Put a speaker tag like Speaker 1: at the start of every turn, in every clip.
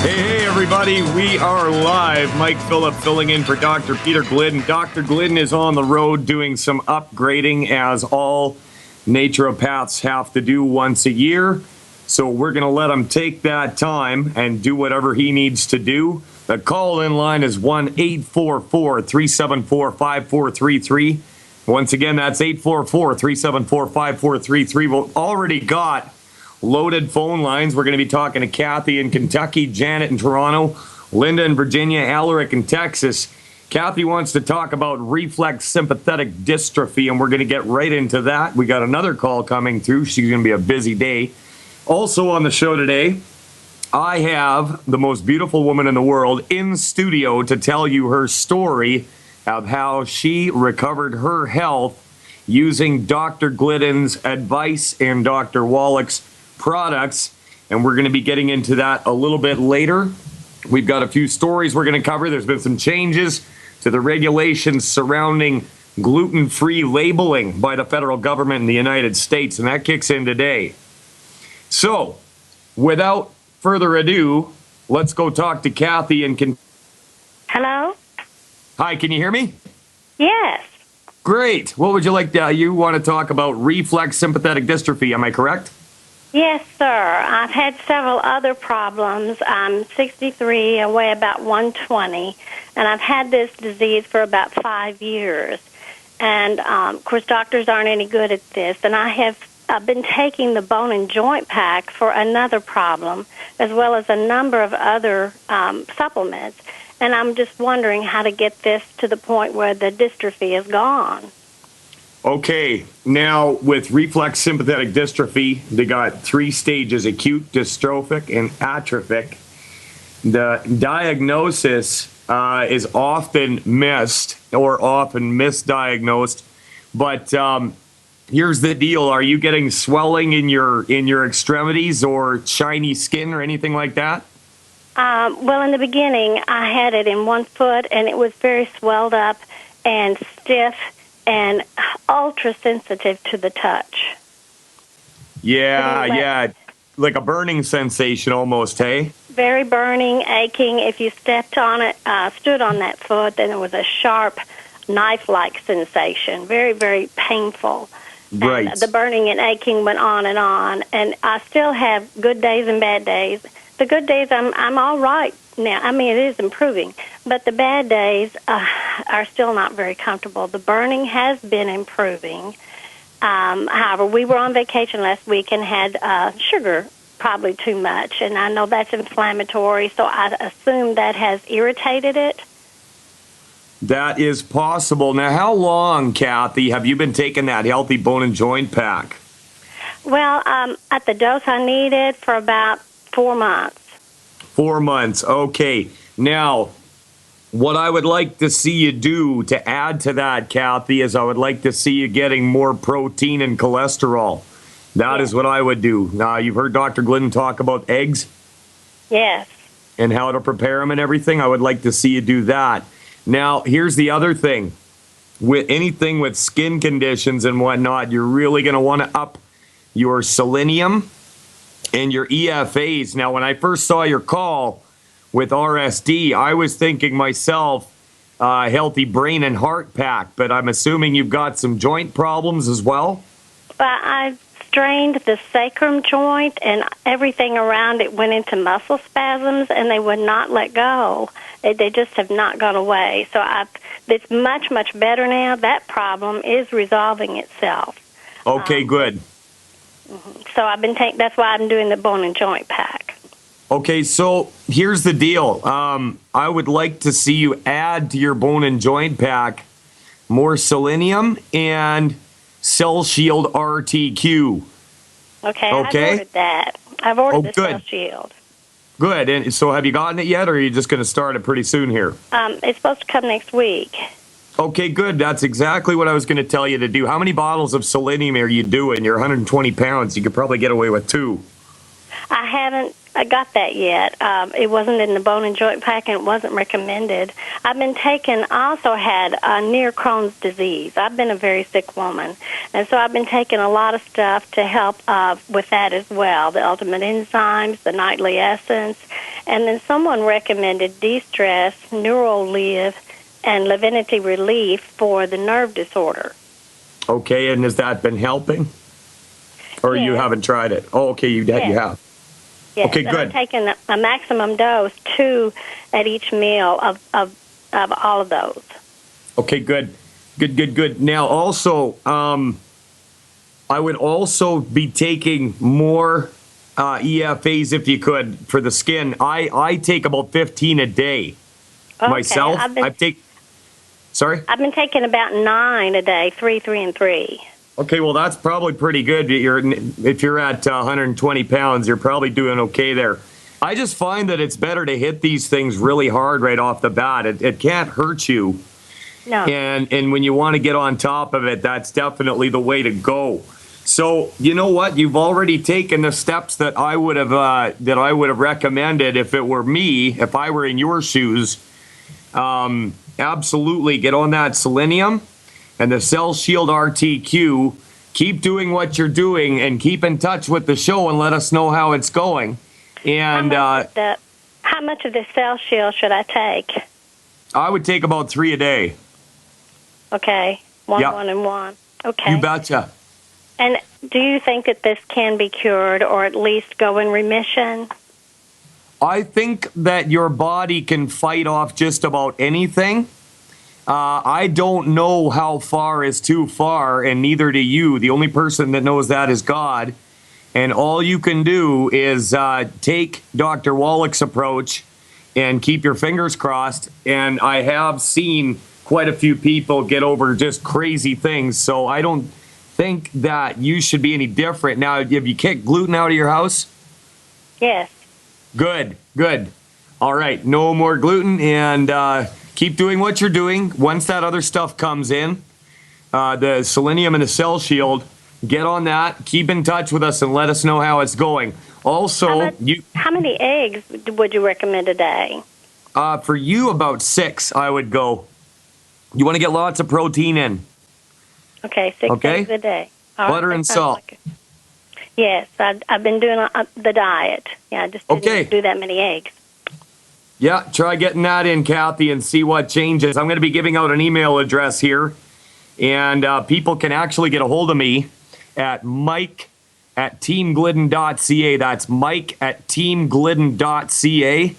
Speaker 1: Hey, everybody. We are live. Mike Phillip filling in for Dr. Peter Glidden. Dr. Glidden is on the road doing some upgrading, as all naturopaths have to do once a year. So we're going to let him take that time and do whatever he needs to do. The call-in line is 1-844-374-5433. Once again, that's 844-374-5433. We've already got loaded phone lines. We're going to be talking to Kathy in Kentucky, Janet in Toronto, Linda in Virginia, Alaric in Texas. Kathy wants to talk about reflex sympathetic dystrophy, and we're going to get right into that. We got another call coming through. She's going to be a busy day. Also on the show today, I have the most beautiful woman in the world in studio to tell you her story of how she recovered her health using Dr. Glidden's advice and Dr. Wallach's products, and we're going to be getting into that a little bit later. We've got a few stories we're going to cover. There's been some changes to the regulations surrounding gluten-free labeling by the federal government in the United States, and that kicks in today. So, without further ado, let's go talk to Kathy and
Speaker 2: Hello?
Speaker 1: Hi, can you hear me?
Speaker 2: Yes.
Speaker 1: Great. What would you like to, you want to talk about reflex sympathetic dystrophy, am I correct?
Speaker 2: Yes, sir. I've had several other problems. I'm 63, I weigh about 120, and I've had this disease for about 5 years. And, of course, doctors aren't any good at this. And I've been taking the bone and joint pack for another problem, as well as a number of other supplements. And I'm just wondering how to get this to the point where the dystrophy is gone.
Speaker 1: Okay, now with reflex sympathetic dystrophy, they got 3 stages: acute, dystrophic, and atrophic. The diagnosis is often missed or often misdiagnosed, but here's the deal. Are you getting swelling in your extremities or shiny skin or anything like that?
Speaker 2: Well, in the beginning, I had it in one foot, and it was very swelled up and stiff and ultra-sensitive to the touch.
Speaker 1: Yeah, like a burning sensation almost, hey?
Speaker 2: Very burning, aching. If you stepped on it, stood on that foot, then it was a sharp, knife-like sensation. Very, very painful.
Speaker 1: Right.
Speaker 2: And the burning and aching went on, and I still have good days and bad days. The good days, I'm all right now. I mean, it is improving, but the bad days are still not very comfortable. The burning has been improving. However, we were on vacation last week and had sugar, probably too much, and I know that's inflammatory, so I assume that has irritated it.
Speaker 1: That is possible. Now, how long, Kathy, have you been taking that healthy bone and joint pack?
Speaker 2: Well, at the dose I needed for about 4 months.
Speaker 1: 4 months, okay. Now, what I would like to see you do to add to that, Kathy, is I would like to see you getting more protein and cholesterol. That is what I would do. Now, you've heard Dr. Glidden talk about eggs?
Speaker 2: Yes.
Speaker 1: And how to prepare them and everything. I would like to see you do that. Now, here's the other thing. With anything with skin conditions and whatnot, you're really going to want to up your selenium and your EFAs. Now, when I first saw your call with RSD, I was thinking myself, healthy brain and heart pack, but I'm assuming you've got some joint problems as well?
Speaker 2: I strained the sacrum joint, and everything around it went into muscle spasms, and they would not let go. They just have not gone away. So it's much, much better now. That problem is resolving itself.
Speaker 1: Okay, good.
Speaker 2: So I've been that's why I'm doing the bone and joint pack.
Speaker 1: Okay, so here's the deal. I would like to see you add to your bone and joint pack more selenium and Cell Shield RTQ.
Speaker 2: Okay. I've ordered that. I've ordered the Cell Shield.
Speaker 1: Good. And so have you gotten it yet, or are you just going to start it pretty soon here?
Speaker 2: It's supposed to come next week.
Speaker 1: Okay, good. That's exactly what I was going to tell you to do. How many bottles of selenium are you doing? You're 120 pounds. You could probably get away with 2.
Speaker 2: I haven't got that yet. It wasn't in the bone and joint pack, and it wasn't recommended. I've been I also had near Crohn's disease. I've been a very sick woman, and so I've been taking a lot of stuff to help with that as well, the Ultimate Enzymes, the Nightly Essence, And then someone recommended De-Stress, Neurolive, and Levinity Relief for the nerve disorder.
Speaker 1: Okay, and has that been helping? Or you
Speaker 2: Yes.
Speaker 1: haven't tried it? Oh, okay, you have.
Speaker 2: Yes,
Speaker 1: Okay,
Speaker 2: and
Speaker 1: good.
Speaker 2: I'm taking a maximum dose, 2 at each meal of all of those.
Speaker 1: Okay, good. Good. Now, also, I would also be taking more EFAs if you could for the skin. I take about 15 a day
Speaker 2: Okay,
Speaker 1: myself.
Speaker 2: I've been
Speaker 1: Sorry?
Speaker 2: taking about 9 a day, 3, 3, and 3.
Speaker 1: Okay, well, that's probably pretty good. If you're at 120 pounds, you're probably doing okay there. I just find that it's better to hit these things really hard right off the bat. It can't hurt you.
Speaker 2: No.
Speaker 1: And when you want to get on top of it, that's definitely the way to go. So you know what? You've already taken the steps that I would have recommended if it were me, if I were in your shoes. Absolutely, get on that selenium and the Cell Shield RTQ. Keep doing what you're doing and keep in touch with the show and let us know how it's going. And
Speaker 2: how much of the Cell Shield should I take?
Speaker 1: I would take about 3 a day.
Speaker 2: Okay, 1,
Speaker 1: Yep.
Speaker 2: 1, and 1. Okay.
Speaker 1: You betcha.
Speaker 2: And do you think that this can be cured or at least go in remission?
Speaker 1: I think that your body can fight off just about anything. I don't know how far is too far, and neither do you. The only person that knows that is God. And all you can do is take Dr. Wallach's approach and keep your fingers crossed. And I have seen quite a few people get over just crazy things. So I don't think that you should be any different. Now, have you kicked gluten out of your house?
Speaker 2: Yes.
Speaker 1: Good. All right, no more gluten, and keep doing what you're doing. Once that other stuff comes in, the selenium and the Cell Shield, get on that. Keep in touch with us and let us know how it's going. Also,
Speaker 2: how many eggs would you recommend a day?
Speaker 1: For you, about 6, I would go. You want to get lots of protein in.
Speaker 2: Okay, 6
Speaker 1: Okay.
Speaker 2: eggs a day. All
Speaker 1: Butter
Speaker 2: right,
Speaker 1: and
Speaker 2: that sounds
Speaker 1: salt.
Speaker 2: like it. Yes, I've been doing the diet. Yeah, I just didn't do that many eggs.
Speaker 1: Yeah, try getting that in, Kathy, and see what changes. I'm going to be giving out an email address here, and people can actually get a hold of me at mike@teamglidden.ca. That's mike@teamglidden.ca.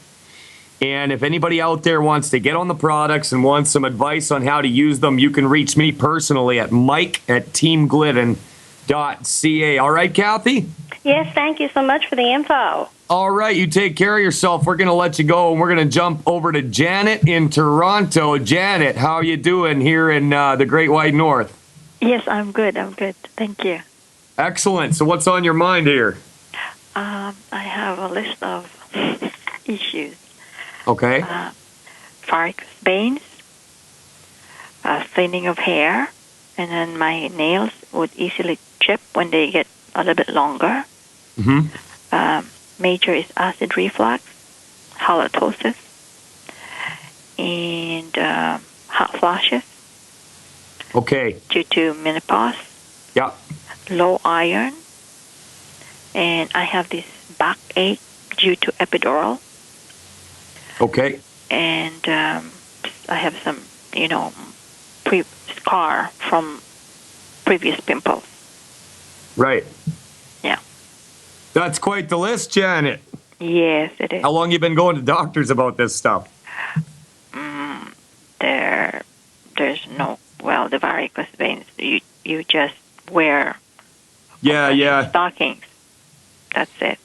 Speaker 1: And if anybody out there wants to get on the products and wants some advice on how to use them, you can reach me personally at mike@teamglidden.ca. All right, Kathy?
Speaker 2: Yes, thank you so much for the info.
Speaker 1: All right, you take care of yourself. We're going to let you go, and we're going to jump over to Janet in Toronto. Janet, how are you doing here in the Great White North?
Speaker 3: Yes, I'm good. Thank you.
Speaker 1: Excellent. So what's on your mind here?
Speaker 3: I have a list of issues.
Speaker 1: Okay.
Speaker 3: Varicose veins, thinning of hair, and then my nails would easily chip when they get a little bit longer.
Speaker 1: Mm-hmm.
Speaker 3: Major is acid reflux, halitosis, and hot flashes
Speaker 1: Okay.
Speaker 3: due to menopause,
Speaker 1: Yeah.
Speaker 3: low iron, and I have this backache due to epidural.
Speaker 1: Okay.
Speaker 3: And I have some, scar from previous pimples.
Speaker 1: Right.
Speaker 3: Yeah.
Speaker 1: That's quite the list, Janet.
Speaker 3: Yes, it is.
Speaker 1: How long you been going to doctors about this stuff?
Speaker 3: There's no, the varicose veins. You just wear
Speaker 1: Yeah.
Speaker 3: stockings. That's it.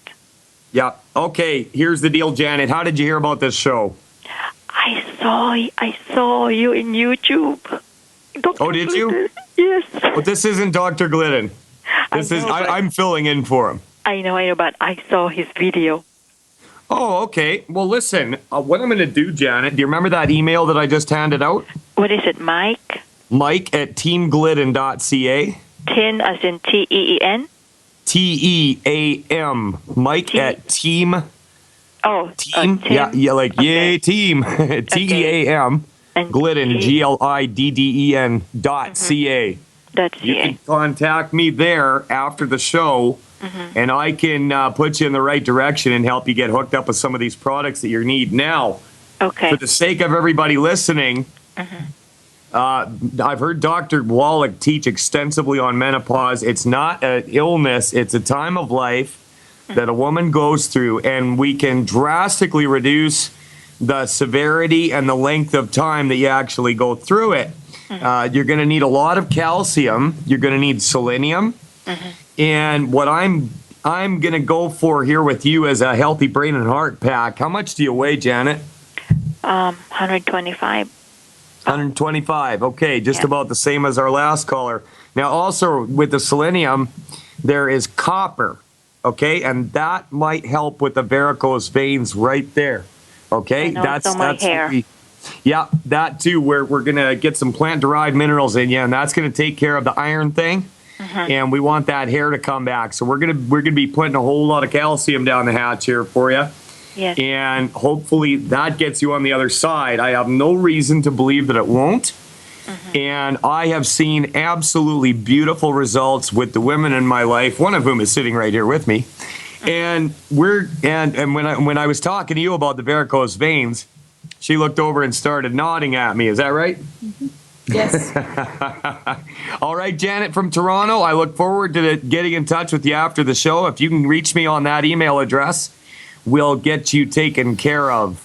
Speaker 1: Yeah. Okay. Here's the deal, Janet. How did you hear about this show?
Speaker 3: I saw you in YouTube. Dr.
Speaker 1: Oh, did you?
Speaker 3: Glidden. Yes.
Speaker 1: But this isn't Dr. Glidden. I'm filling in for him.
Speaker 3: I know, but I saw his video.
Speaker 1: Oh, okay. Well, listen, what I'm going to do, Janet, do you remember that email that I just handed out?
Speaker 3: What is it, Mike?
Speaker 1: Mike@teamglidden.ca.
Speaker 3: 10 as in TEEN?
Speaker 1: TEAM. Mike at team.
Speaker 3: Oh,
Speaker 1: Team?
Speaker 3: Tim?
Speaker 1: Yeah, like,
Speaker 3: Okay.
Speaker 1: yay, team. TEAM.
Speaker 3: And
Speaker 1: Glidden,
Speaker 3: G-
Speaker 1: GLIDDEN .ca.
Speaker 3: That's
Speaker 1: You
Speaker 3: it.
Speaker 1: can contact me there after the show, and I can put you in the right direction and help you get hooked up with some of these products that you need. Now,
Speaker 3: Okay.
Speaker 1: for the sake of everybody listening, I've heard Dr. Wallach teach extensively on menopause. It's not an illness, it's a time of life that a woman goes through, and we can drastically reduce the severity and the length of time that you actually go through it. You're going to need a lot of calcium. You're going to need selenium. And what I'm going to go for here with you is a healthy brain and heart pack. How much do you weigh, Janet?
Speaker 3: 125.
Speaker 1: 125. Okay, just
Speaker 3: Yeah.
Speaker 1: about the same as our last caller. Now, also with the selenium, there is copper. Okay, and that might help with the varicose veins right there. Okay,
Speaker 3: And also my hair.
Speaker 1: Yeah, that too. We're gonna get some plant-derived minerals in you, and that's gonna take care of the iron thing. And we want that hair to come back. So we're gonna be putting a whole lot of calcium down the hatch here for you.
Speaker 3: Yes.
Speaker 1: And hopefully that gets you on the other side. I have no reason to believe that it won't. And I have seen absolutely beautiful results with the women in my life, one of whom is sitting right here with me. And when I was talking to you about the varicose veins, she looked over and started nodding at me. Is that right?
Speaker 4: Yes.
Speaker 1: All right, Janet from Toronto, I look forward to getting in touch with you after the show. If you can reach me on that email address, we'll get you taken care of.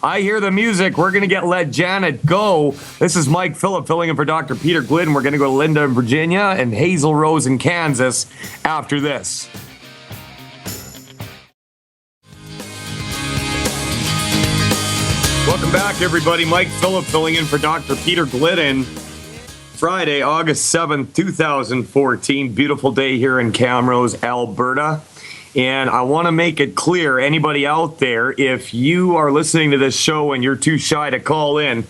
Speaker 1: I hear the music. We're going to let Janet go. This is Mike Phillip filling in for Dr. Peter Glidden. We're going to go to Linda in Virginia and Hazel Rose in Kansas after this. Welcome back, everybody. Mike Phillip filling in for Dr. Peter Glidden. Friday, August 7th, 2014. Beautiful day here in Camrose, Alberta. And I want to make it clear, anybody out there, if you are listening to this show and you're too shy to call in,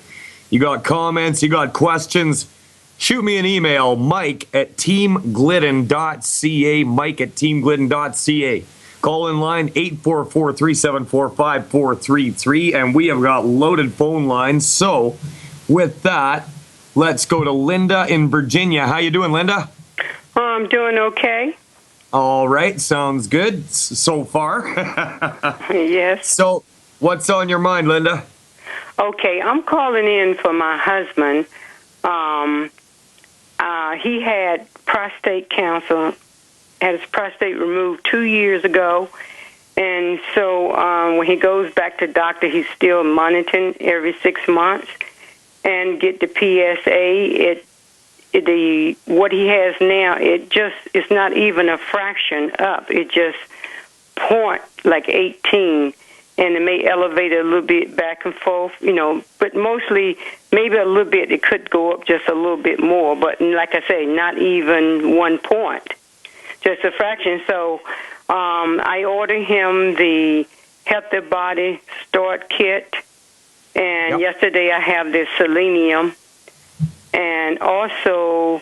Speaker 1: you got comments, you got questions, shoot me an email, mike@teamglidden.ca, mike@teamglidden.ca. Call in line 844-374-5433, and we have got loaded phone lines. So with that, let's go to Linda in Virginia. How you doing, Linda?
Speaker 5: I'm doing okay.
Speaker 1: All right, sounds good so far.
Speaker 5: Yes.
Speaker 1: So, what's on your mind, Linda?
Speaker 5: Okay, I'm calling in for my husband. He had prostate cancer, had his prostate removed 2 years ago. And so when he goes back to doctor, he's still monitoring every 6 months and get the PSA. What he has now, it's not even a fraction up. It just point like 18, and it may elevate a little bit back and forth, but mostly maybe a little bit. It could go up just a little bit more, but like I say, not even 1 point, just a fraction. So I ordered him the Healthy Body Start Kit, and yesterday I have this selenium. And also,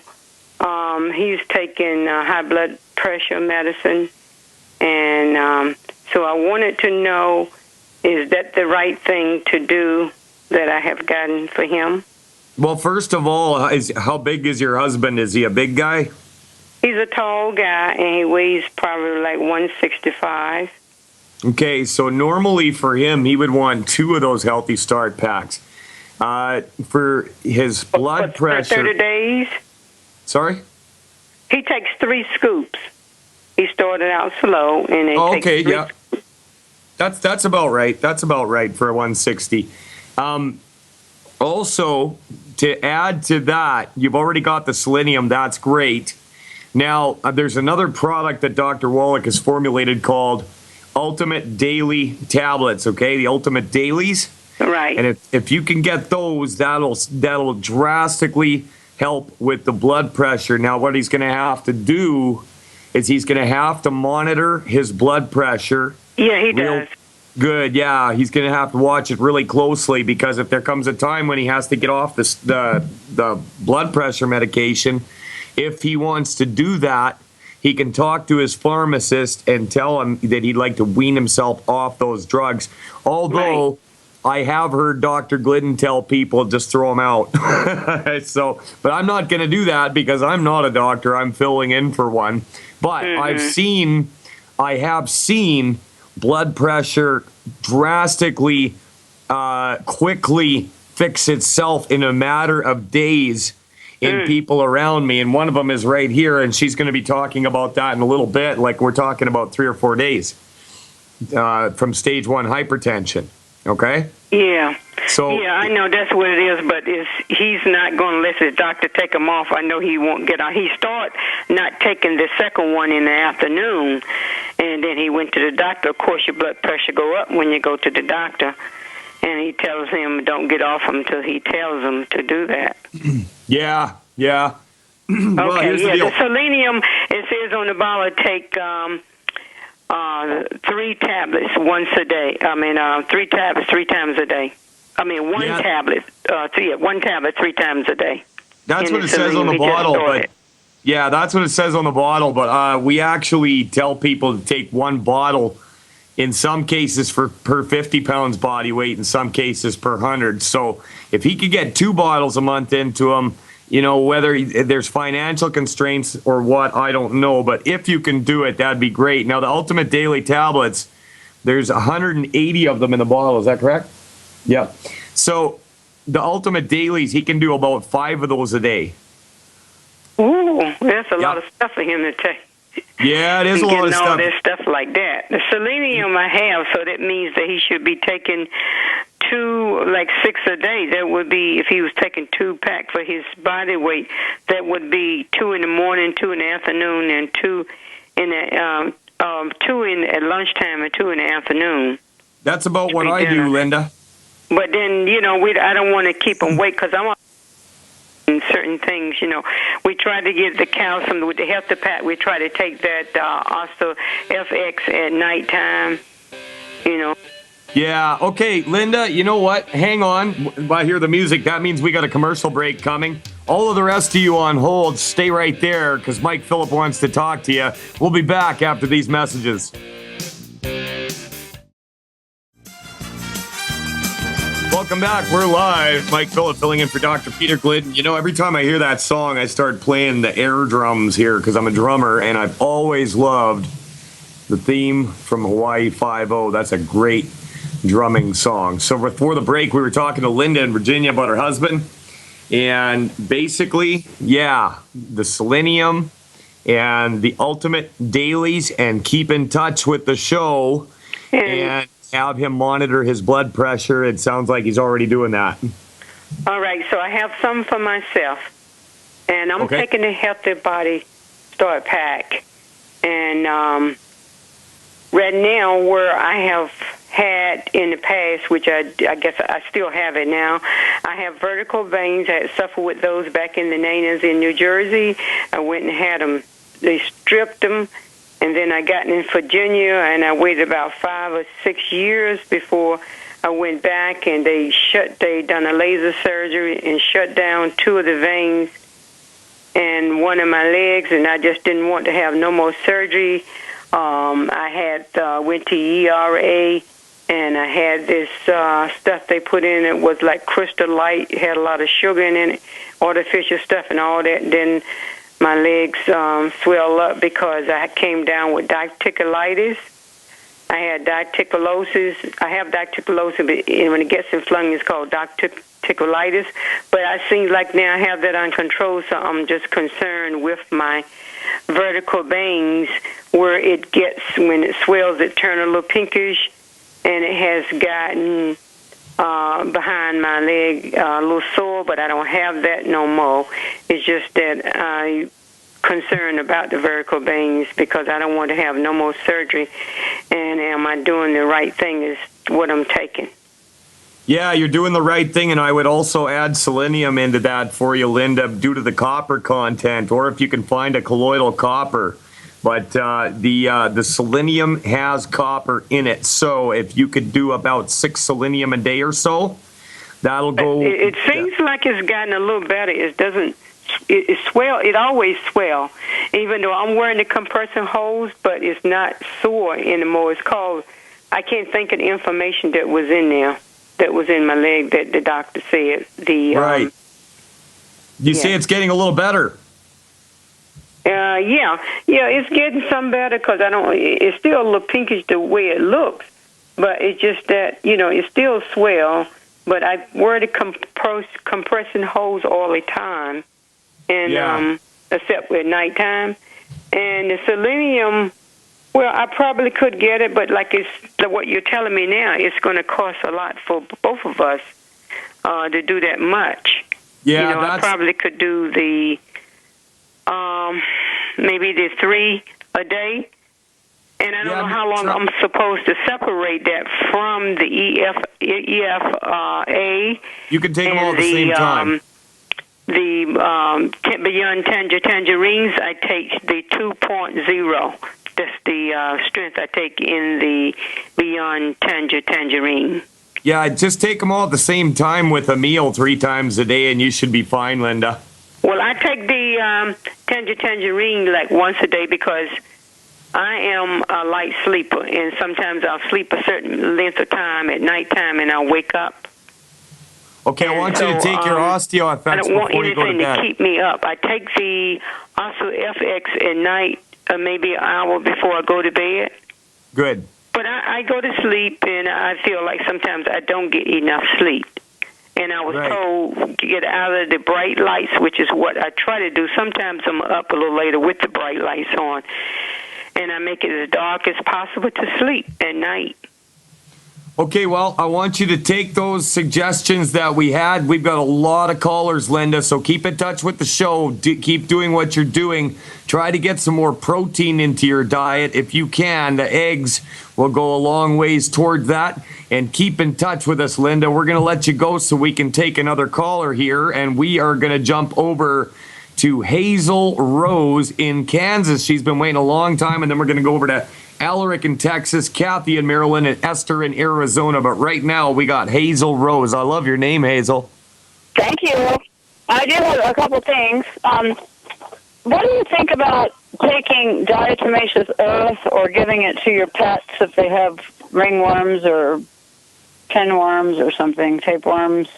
Speaker 5: he's taking high blood pressure medicine. And so I wanted to know, is that the right thing to do that I have gotten for him?
Speaker 1: Well, first of all, how big is your husband? Is he a big guy?
Speaker 5: He's a tall guy, and he weighs probably like 165.
Speaker 1: Okay, so normally for him, he would want 2 of those Healthy Start packs. For his blood pressure.
Speaker 5: For 30 days?
Speaker 1: Sorry?
Speaker 5: He takes 3 scoops. He started out slow, and it takes 3
Speaker 1: yeah. That's about right. That's about right for a 160. Also, to add to that, you've already got the selenium. That's great. Now, there's another product that Dr. Wallach has formulated called Ultimate Daily Tablets, okay? The Ultimate Dailies.
Speaker 5: Right.
Speaker 1: And if you can get those, that'll drastically help with the blood pressure. Now, what he's going to have to do is he's going to have to monitor his blood pressure.
Speaker 5: Yeah, he does.
Speaker 1: Good, yeah. He's going to have to watch it really closely, because if there comes a time when he has to get off the blood pressure medication, if he wants to do that, he can talk to his pharmacist and tell him that he'd like to wean himself off those drugs. Although I have heard Dr. Glidden tell people just throw them out. So, but I'm not going to do that because I'm not a doctor. I'm filling in for one. But I have seen blood pressure drastically, quickly fix itself in a matter of days in people around me. And one of them is right here, and she's going to be talking about that in a little bit. Like we're talking about 3 or 4 days from stage 1 hypertension. Okay?
Speaker 5: Yeah.
Speaker 1: So
Speaker 5: yeah, I know that's what it is, but he's not going to let his doctor take him off. I know he won't get on. He start not taking the second one in the afternoon, and then he went to the doctor. Of course, your blood pressure go up when you go to the doctor, and he tells him don't get off until he tells him to do that.
Speaker 1: Yeah. Well,
Speaker 5: Okay,
Speaker 1: here's
Speaker 5: yeah,
Speaker 1: the deal.
Speaker 5: the selenium, it says on the bottle, take 3 tablets once a day. 3 tablets 3 times a day. One tablet, 1 tablet 3 times a day.
Speaker 1: That's
Speaker 5: And
Speaker 1: what it
Speaker 5: the
Speaker 1: says on the
Speaker 5: selenium, he just
Speaker 1: bottle,
Speaker 5: started.
Speaker 1: but yeah, that's what it says on the bottle. But we actually tell people to take 1 bottle in some cases per 50 pounds body weight, in some cases per 100. So if he could get 2 bottles a month into him, whether there's financial constraints or what, I don't know. But if you can do it, that'd be great. Now, the Ultimate Daily tablets, there's 180 of them in the bottle. Is that correct? Yeah. So the Ultimate Dailies, he can do about 5 of those a day.
Speaker 5: Ooh, that's a lot of stuff for him to take.
Speaker 1: Yeah, it is a lot of
Speaker 5: Getting all
Speaker 1: stuff.
Speaker 5: this stuff like that. The selenium I have, so that means that he should be taking 6 a day. That would be, if he was taking 2 pack for his body weight, that would be 2 in the morning, 2 in the afternoon, and 2 in the 2 at lunchtime and 2 in the afternoon.
Speaker 1: That's about what I do, Linda.
Speaker 5: But then, I don't want to keep him wait because I'm on certain things, We try to get the calcium with the Healthy Pack. We try to take that Osto FX at nighttime,
Speaker 1: Yeah, okay, Linda, you know what? Hang on. I hear the music. That means we got a commercial break coming. All of the rest of you on hold, stay right there because Mike Phillip wants to talk to you. We'll be back after these messages. Welcome back. We're live. Mike Phillip filling in for Dr. Peter Glidden. Every time I hear that song, I start playing the air drums here because I'm a drummer, and I've always loved the theme from Hawaii Five-0. That's a great drumming song. So before the break, we were talking to Linda in Virginia about her husband. And basically, the selenium and the Ultimate Dailies, and keep in touch with the show and have him monitor his blood pressure. It sounds like he's already doing that.
Speaker 5: All right, so I have some for myself, and I'm taking the Healthy Body Start Pack. And right now, where I have had in the past, which I guess I still have it now, I have vertical veins. I had suffered with those back in the 90s in New Jersey. I went and had them. They stripped them. And then I got in Virginia, and I waited about 5 or 6 years before I went back, and they done a laser surgery and shut down 2 of the veins and 1 of my legs, and I just didn't want to have no more surgery. I had went to ERA, and I had this stuff they put in. It was like Crystal Light. It had a lot of sugar in it, artificial stuff and all that. And then my legs swelled up because I came down with diverticulitis. I had diverticulosis. I have diverticulosis, but when it gets inflamed, it's called diverticulitis. But it seems like now I have that under control, so I'm just concerned with my vertical veins where it gets, when it swells, it turns a little pinkish, and it has gotten behind my leg a little sore, but I don't have that no more. It's just that I'm concerned about the vertical veins because I don't want to have no more surgery. And am I doing the right thing is what I'm taking.
Speaker 1: Yeah, you're doing the right thing, and I would also add selenium into that for you, Linda, due to the copper content, or if you can find a colloidal copper. But the selenium has copper in it, so if you could do about 6 selenium a day or so, that'll go.
Speaker 5: It seems like it's gotten a little better. It doesn't. It swell. It always swell, even though I'm wearing the compressor hose, but it's not sore anymore. It's called. I can't think of the information that was in there that was in my leg that the doctor said.
Speaker 1: Right. You say it's getting a little better.
Speaker 5: Yeah, it's getting some better because it's still a little pinkish the way it looks, but it's just that, it's still swell, but I wear the compression hose all the time, and except at nighttime. And the selenium, well, I probably could get it, but like what you're telling me now, it's going to cost a lot for both of us to do that much.
Speaker 1: Yeah,
Speaker 5: I probably could do the maybe the 3 a day, and I don't know how long I'm supposed to separate that from the EFA.
Speaker 1: You can take them all at the same time.
Speaker 5: The Beyond Tangerines, I take the 2.0. That's the strength I take in the Beyond Tangerine.
Speaker 1: Yeah, just take them all at the same time with a meal 3 times a day, and you should be fine, Linda.
Speaker 5: Well, I take the Tangerine like once a day because I am a light sleeper, and sometimes I'll sleep a certain length of time at nighttime, and I'll wake up.
Speaker 1: Okay, I want you to take your OsteoFX before you go to bed. I don't want anything
Speaker 5: to keep me up. I take the OsteoFX at night, maybe an hour before I go to bed.
Speaker 1: Good.
Speaker 5: But I go to sleep, and I feel like sometimes I don't get enough sleep. And I was told to get out of the bright lights, which is what I try to do. Sometimes I'm up a little later with the bright lights on, and I make it as dark as possible to sleep at night.
Speaker 1: Okay, well, I want you to take those suggestions that we had. We've got a lot of callers, Linda, so keep in touch with the show. Keep doing what you're doing. Try to get some more protein into your diet if you can. The eggs will go a long ways toward that. And keep in touch with us, Linda. We're going to let you go so we can take another caller here, and we are going to jump over to Hazel Rose in Kansas. She's been waiting a long time, and then we're going to go over to Alaric in Texas, Kathy in Maryland, and Esther in Arizona. But right now, we got Hazel Rose. I love your name, Hazel.
Speaker 4: Thank you. I do have a couple things. What do you think about taking diatomaceous earth or giving it to your pets if they have ringworms or pinworms or something, tapeworms?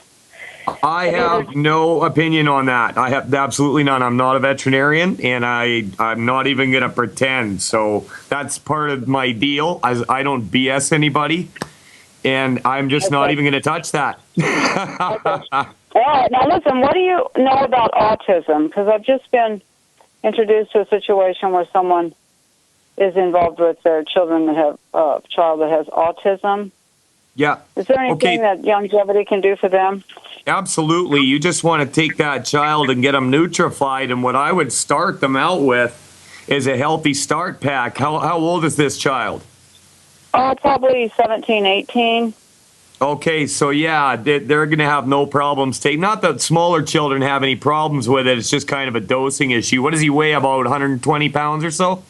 Speaker 1: I have no opinion on that. I have absolutely none. I'm not a veterinarian, and I'm not even going to pretend. So that's part of my deal. I don't BS anybody, and I'm just not even going to touch that.
Speaker 4: All right. Now, listen, what do you know about autism? Because I've just been introduced to a situation where someone is involved with their children that have a child that has autism.
Speaker 1: Yeah.
Speaker 4: Is there anything that Youngevity can do for them?
Speaker 1: Absolutely. You just want to take that child and get them nutrified, and what I would start them out with is a Healthy Start Pack. How old is this child?
Speaker 4: Probably 17, 18.
Speaker 1: Okay, so yeah, they're going to have no problems taking. Not that smaller children have any problems with it. It's just kind of a dosing issue. What does he weigh? About 120 pounds or so?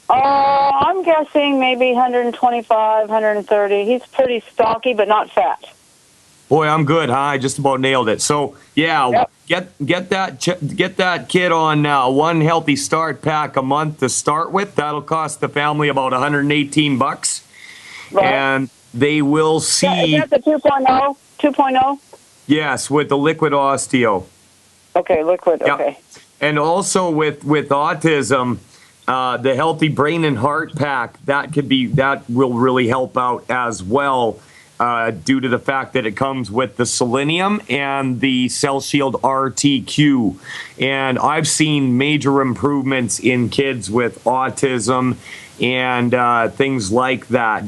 Speaker 4: I'm guessing maybe 125, 130. He's pretty stocky, but not fat.
Speaker 1: Boy, I'm good, huh? I just about nailed it. So yeah, get that kid on one Healthy Start Pack a month to start with. That'll cost the family about $118, and they will see.
Speaker 4: Is that the 2.0? 2.0?
Speaker 1: Yes, with the liquid osteo.
Speaker 4: Okay, liquid.
Speaker 1: Yep.
Speaker 4: Okay.
Speaker 1: And also with autism, the Healthy Brain and Heart Pack that will really help out as well. Due to the fact that it comes with the selenium and the Cell Shield RTQ. And I've seen major improvements in kids with autism and things like that,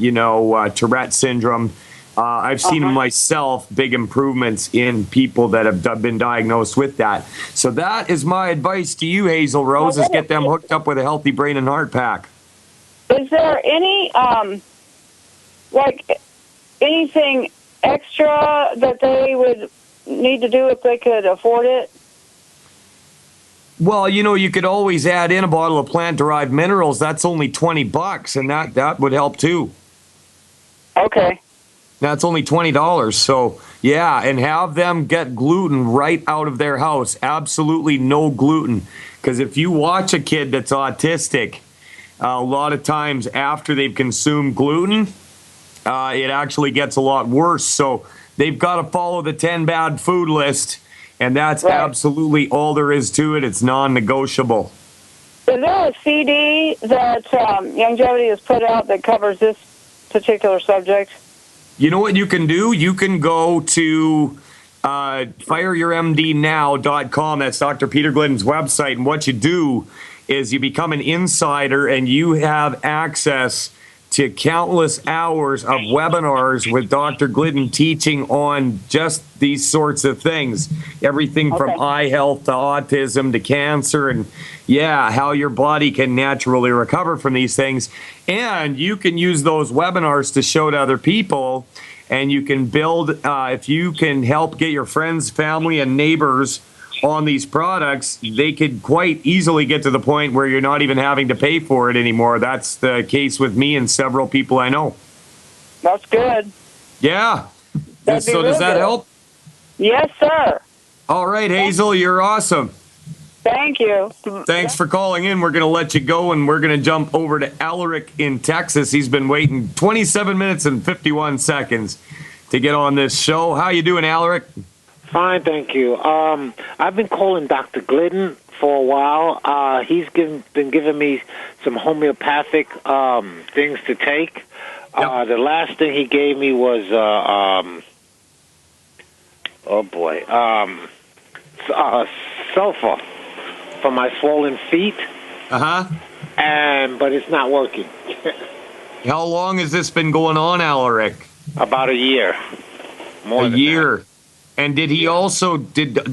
Speaker 1: Tourette syndrome. I've seen myself big improvements in people that have been diagnosed with that. So that is my advice to you, Hazel Rose, is get them hooked up with a Healthy Brain and Heart Pack.
Speaker 4: Is there any, anything extra that they would need to do if they could afford it?
Speaker 1: Well, you could always add in a bottle of plant-derived minerals. That's only $20, and that would help too.
Speaker 4: Okay.
Speaker 1: That's only $20. So, yeah, and have them get gluten right out of their house. Absolutely no gluten. Because if you watch a kid that's autistic, a lot of times after they've consumed gluten, it actually gets a lot worse. So they've got to follow the 10 bad food list, and that's
Speaker 4: Right.
Speaker 1: absolutely all there is to it. It's non-negotiable.
Speaker 4: Is there a CD that Longevity has put out that covers this particular subject?
Speaker 1: You know what you can do? You can go to fireyourmdnow.com. That's Dr. Peter Glidden's website. And what you do is you become an insider and you have access to countless hours of webinars with Dr. Glidden teaching on just these sorts of things. Everything from
Speaker 4: Okay.
Speaker 1: eye health to autism to cancer, and how your body can naturally recover from these things. And you can use those webinars to show to other people, and you can build, if you can help get your friends, family, and neighbors on these products, they could quite easily get to the point where you're not even having to pay for it anymore. That's the case with me and several people I know.
Speaker 4: That's good.
Speaker 1: Yeah.
Speaker 4: That'd be
Speaker 1: So does
Speaker 4: real
Speaker 1: that
Speaker 4: good.
Speaker 1: help?
Speaker 4: Yes, sir.
Speaker 1: All right, Hazel, you're awesome.
Speaker 4: Thank you.
Speaker 1: Thanks for calling in. We're going to let you go, and we're going to jump over to Alaric in Texas. He's been waiting 27 minutes and 51 seconds to get on this show. How you doing, Alaric?
Speaker 6: Fine, thank you. I've been calling Dr. Glidden for a while. He's been giving me some homeopathic things to take.
Speaker 1: Yep.
Speaker 6: The last thing he gave me was, sulfur for my swollen feet,
Speaker 1: Uh-huh.
Speaker 6: but it's not working.
Speaker 1: How long has this been going on, Alaric?
Speaker 6: About a year. More
Speaker 1: A
Speaker 6: than
Speaker 1: year. And did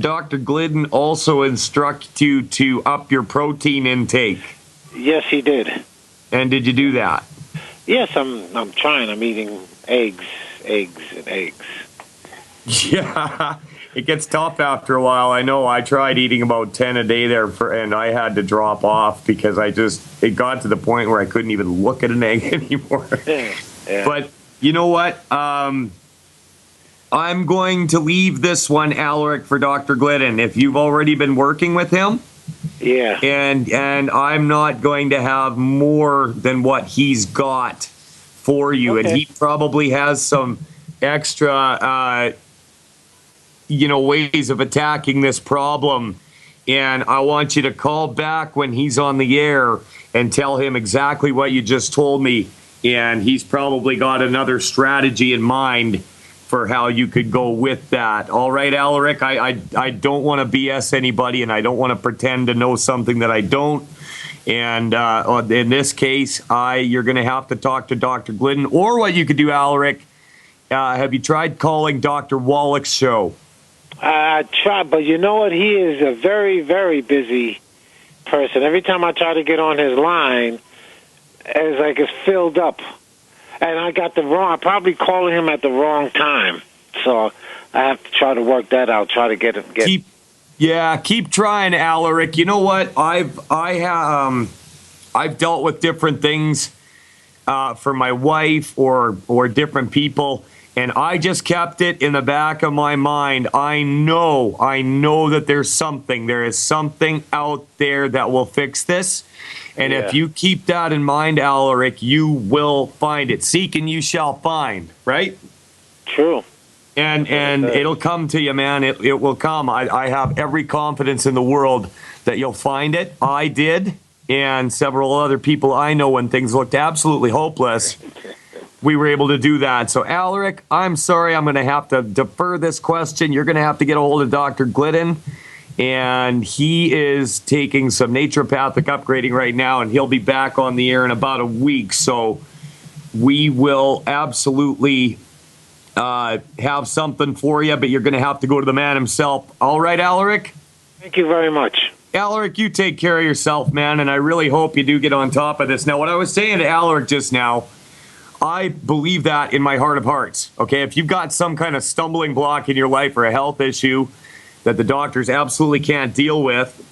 Speaker 1: Dr. Glidden also instruct you to up your protein intake?
Speaker 6: that. Yes, he did.
Speaker 1: And did you do that?
Speaker 6: Yes, I'm trying. I'm eating eggs.
Speaker 1: Yeah, it gets tough after a while. I know. I tried eating about 10 a day there, and I had to drop off because it got to the point where I couldn't even look at an egg anymore.
Speaker 6: Yeah.
Speaker 1: But you know what? I'm going to leave this one, Alaric, for Dr. Glidden. If you've already been working with him,
Speaker 6: Yeah.
Speaker 1: and I'm not going to have more than what he's got for you.
Speaker 6: Okay.
Speaker 1: And he probably has some extra, ways of attacking this problem. And I want you to call back when he's on the air and tell him exactly what you just told me. And he's probably got another strategy in mind for how you could go with that. All right, Alaric, I don't want to BS anybody, and I don't want to pretend to know something that I don't. And in this case, you're going to have to talk to Dr. Glidden. Or what you could do, Alaric, have you tried calling Dr. Wallach's show?
Speaker 6: I tried, but you know what? He is a very, very busy person. Every time I try to get on his line, it's like it's filled up. And I probably calling him at the wrong time. So I have to try to work that out, try to get him.
Speaker 1: Keep trying, Alaric. You know what? I've dealt with different things for my wife or different people, and I just kept it in the back of my mind. I know that there is something out there that will fix this. And if you keep that in mind, Alaric, you will find it. Seek and you shall find, right?
Speaker 6: True.
Speaker 1: And it'll come to you, man. It will come. I have every confidence in the world that you'll find it. I did, and several other people I know when things looked absolutely hopeless, we were able to do that. So, Alaric, I'm sorry. I'm going to have to defer this question. You're going to have to get a hold of Dr. Glidden. And he is taking some naturopathic upgrading right now, and he'll be back on the air in about a week. So we will absolutely have something for you, but you're going to have to go to the man himself. All right, Alaric?
Speaker 6: Thank you very much.
Speaker 1: Alaric, you take care of yourself, man, and I really hope you do get on top of this. Now, what I was saying to Alaric just now, I believe that in my heart of hearts, okay? If you've got some kind of stumbling block in your life or a health issue that the doctors absolutely can't deal with,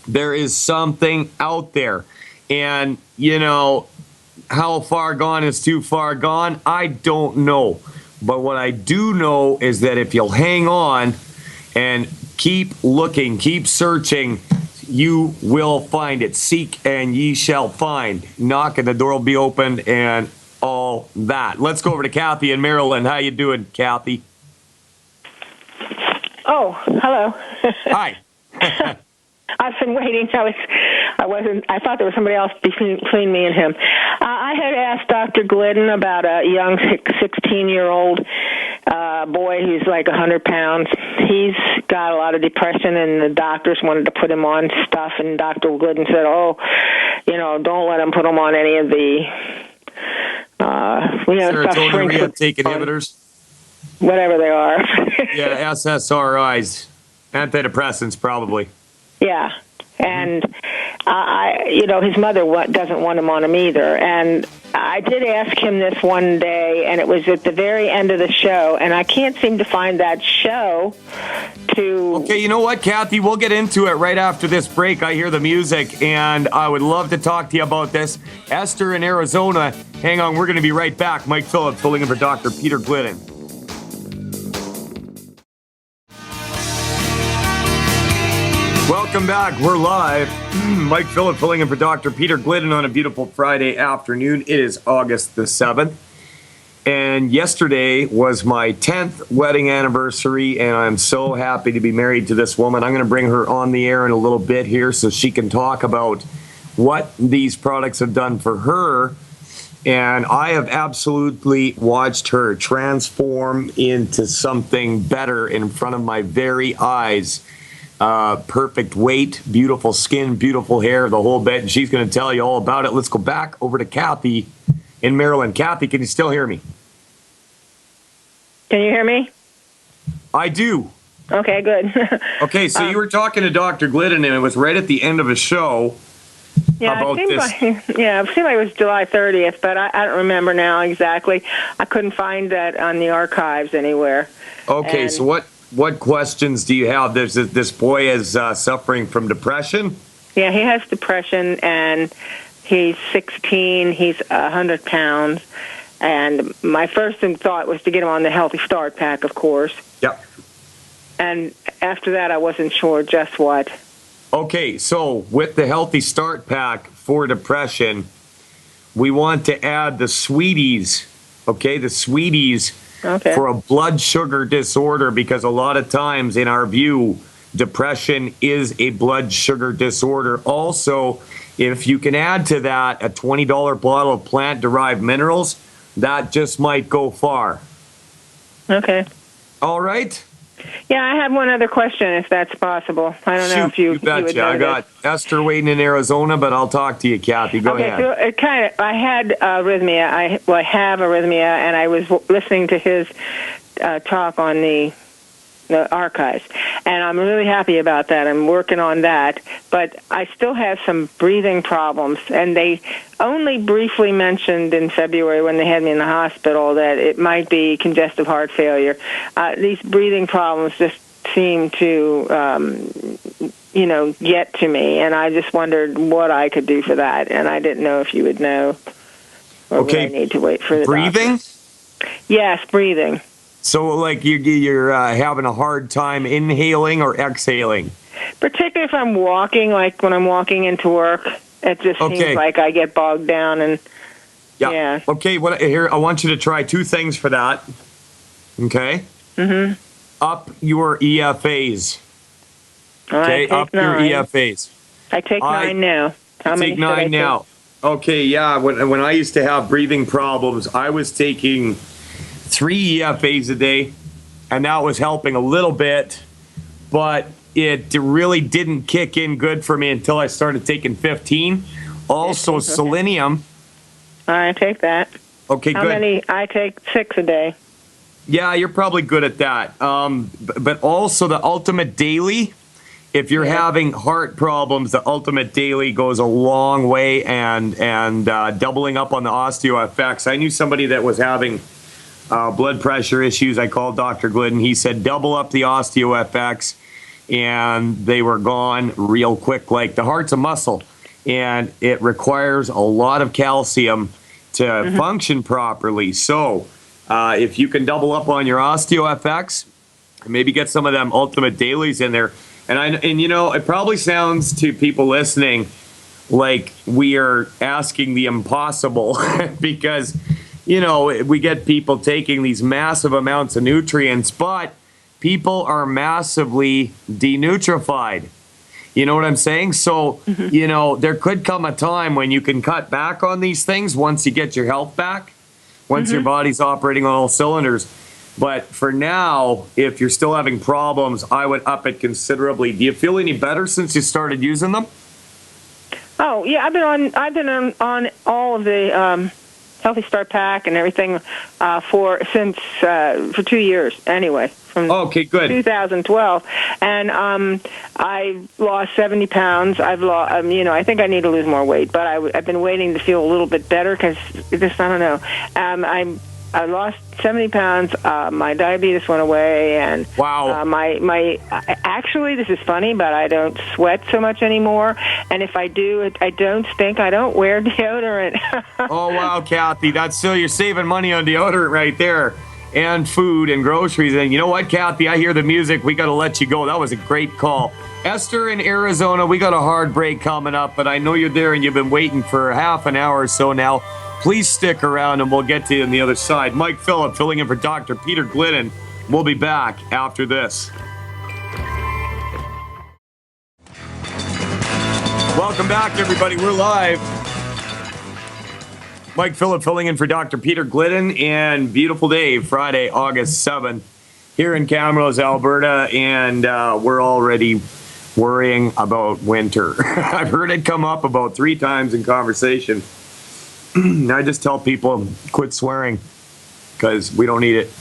Speaker 1: there is something out there. And, how far gone is too far gone? I don't know. But what I do know is that if you'll hang on and keep looking, keep searching, you will find it. Seek and ye shall find. Knock and the door will be opened and all that. Let's go over to Kathy in Maryland. How you doing, Kathy?
Speaker 7: Oh, hello.
Speaker 1: Hi.
Speaker 7: I've been waiting. I thought there was somebody else between me and him. I had asked Dr. Glidden about a young 16-year-old boy who's like 100 pounds. He's got a lot of depression, and the doctors wanted to put him on stuff, and Dr. Glidden said, don't let him put him on any of the,
Speaker 1: Serotonin reuptake inhibitors.
Speaker 7: Whatever they are.
Speaker 1: Yeah, SSRIs. Antidepressants, probably.
Speaker 7: Yeah. And, his mother doesn't want him on him either. And I did ask him this one day, and it was at the very end of the show, and I can't seem to find that show to...
Speaker 1: Okay, you know what, Kathy? We'll get into it right after this break. I hear the music, and I would love to talk to you about this. Esther in Arizona, hang on, we're going to be right back. Mike Phillips filling in for Dr. Peter Glidden. Welcome back. We're live. Mike Phillips filling in for Dr. Peter Glidden on a beautiful Friday afternoon. It is August the 7th. And yesterday was my 10th wedding anniversary, and I'm so happy to be married to this woman. I'm going to bring her on the air in a little bit here so she can talk about what these products have done for her. And I have absolutely watched her transform into something better in front of my very eyes. Perfect weight, beautiful skin, beautiful hair, the whole bit. And she's going to tell you all about it. Let's go back over to Kathy in Maryland. Kathy, can you still hear me?
Speaker 7: Can you hear me?
Speaker 1: I do.
Speaker 7: Okay, good.
Speaker 1: Okay, so you were talking to Dr. Glidden, and it was right at the end of a show about
Speaker 7: it
Speaker 1: this.
Speaker 7: seemed like it was July 30th, but I don't remember now exactly. I couldn't find that on the archives anywhere.
Speaker 1: Okay,
Speaker 7: And-
Speaker 1: so what questions do you have? This boy is suffering from depression?
Speaker 7: Yeah, he has depression, and he's 16. He's 100 pounds. And my first thought was to get him on the Healthy Start Pack, of course.
Speaker 1: Yep.
Speaker 7: And after that, I wasn't sure just what.
Speaker 1: Okay, so with the Healthy Start Pack for depression, we want to add the Sweeties, okay? The Sweeties for a blood sugar disorder, because a lot of times in our view, depression is a blood sugar disorder. Also, if you can add to that a $20 bottle of plant-derived minerals, that just might go far.
Speaker 7: Okay.
Speaker 1: All right?
Speaker 7: Yeah, I have one other question, if that's possible. I don't know if you would
Speaker 1: betcha.
Speaker 7: know
Speaker 1: I got Esther waiting in Arizona, but I'll talk to you, Kathy. Go ahead.
Speaker 7: So I had arrhythmia. I have arrhythmia, and I was listening to his talk on the archives, and I'm really happy about that. I'm working on that, but I still have some breathing problems, and they only briefly mentioned in February when they had me in the hospital that it might be congestive heart failure. These breathing problems just seem to, get to me, and I just wondered what I could do for that, and I didn't know if you would know, or would I need to wait for the
Speaker 1: breathing?
Speaker 7: doctor. Yes, breathing.
Speaker 1: So, like, you're having a hard time inhaling or exhaling?
Speaker 7: Particularly if I'm walking, like when I'm walking into work, it just seems like I get bogged down. And yeah.
Speaker 1: Okay, here, I want you to try two things for that. Okay?
Speaker 7: Mm-hmm.
Speaker 1: Up your EFAs. Okay, up
Speaker 7: 9.
Speaker 1: your EFAs.
Speaker 7: I take 9 now. How many
Speaker 1: take 9 now. Okay, yeah, when I used to have breathing problems, I was taking 3 EFAs a day, and that was helping a little bit, but it really didn't kick in good for me until I started taking 15. Also, selenium.
Speaker 7: I take that.
Speaker 1: Okay,
Speaker 7: How
Speaker 1: good.
Speaker 7: many? I take 6 a day.
Speaker 1: Yeah, you're probably good at that. But also the Ultimate Daily. If you're having heart problems, the Ultimate Daily goes a long way, and doubling up on the OsteoFX. I knew somebody that was having blood pressure issues. I called Dr. Glidden. He said double up the OsteoFX, and they were gone real quick. Like, the heart's a muscle, and it requires a lot of calcium to function properly. So if you can double up on your OsteoFX, maybe get some of them Ultimate Dailies in there. And it probably sounds to people listening like we are asking the impossible because we get people taking these massive amounts of nutrients, but people are massively denutrified. You know what I'm saying? So, there could come a time when you can cut back on these things once you get your health back, once your body's operating on all cylinders. But for now, if you're still having problems, I would up it considerably. Do you feel any better since you started using them?
Speaker 7: Oh yeah, I've been on all of the Healthy Start Pack and everything for 2 years anyway. From
Speaker 1: Okay, good.
Speaker 7: 2012, and I lost 70 pounds. I've lost, I think I need to lose more weight, but I've been waiting to feel a little bit better because just I don't know. I lost 70 pounds. My diabetes went away, and
Speaker 1: wow.
Speaker 7: Actually, this is funny, but I don't sweat so much anymore. And if I do, I don't stink. I don't wear deodorant.
Speaker 1: Oh wow, Kathy, that's so you're saving money on deodorant right there, and food and groceries. And you know what, Kathy? I hear the music. We got to let you go. That was a great call. Esther in Arizona, we got a hard break coming up, but I know you're there and you've been waiting for half an hour or so now. Please stick around and we'll get to you on the other side. Mike Phillip filling in for Dr. Peter Glidden. We'll be back after this. Welcome back, everybody. We're live. Mike Phillip filling in for Dr. Peter Glidden, and beautiful day, Friday, August 7th, here in Camrose, Alberta, and we're already worrying about winter. I've heard it come up about 3 times in conversation. I just tell people, quit swearing, because we don't need it.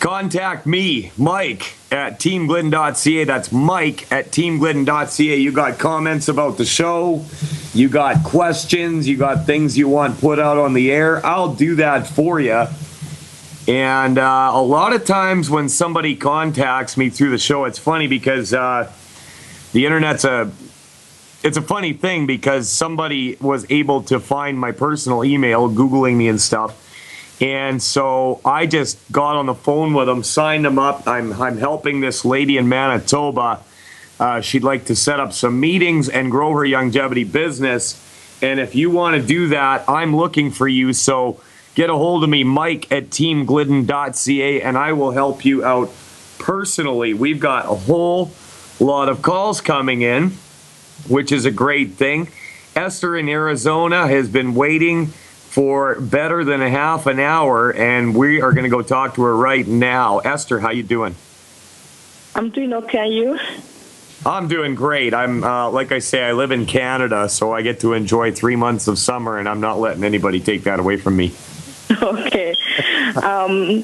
Speaker 1: Contact me, Mike, at teamglidden.ca. That's Mike at teamglidden.ca. You got comments about the show, you got questions, you got things you want put out on the air. I'll do that for you. And a lot of times when somebody contacts me through the show, it's funny because the internet's it's a funny thing because somebody was able to find my personal email, Googling me and stuff. And so I just got on the phone with them, signed them up. I'm helping this lady in Manitoba. She'd like to set up some meetings and grow her longevity business. And if you want to do that, I'm looking for you. So get a hold of me, Mike at teamglidden.ca, and I will help you out personally. We've got a whole lot of calls coming in, which is a great thing. Esther in Arizona has been waiting for better than a half an hour, and we are going to go talk to her right now. Esther, how you doing?
Speaker 8: I'm doing okay. You?
Speaker 1: I'm doing great. I'm like I say, I live in Canada, so I get to enjoy 3 months of summer, and I'm not letting anybody take that away from me.
Speaker 8: Okay.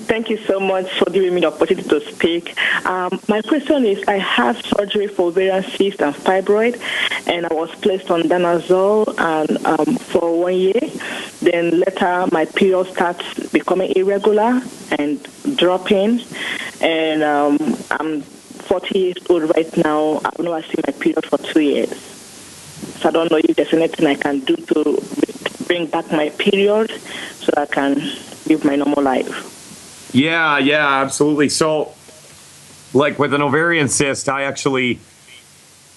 Speaker 8: Thank you so much for giving me the opportunity to speak. My question is, I had surgery for ovarian cyst and fibroid, and I was placed on danazole and for 1 year. Then later, my period starts becoming irregular and dropping, and I'm 40 years old right now. I've never seen my period for 2 years. So I don't know if there's anything I can do to bring back my period so I can live my normal life.
Speaker 1: Yeah, absolutely. So, like with an ovarian cyst, I actually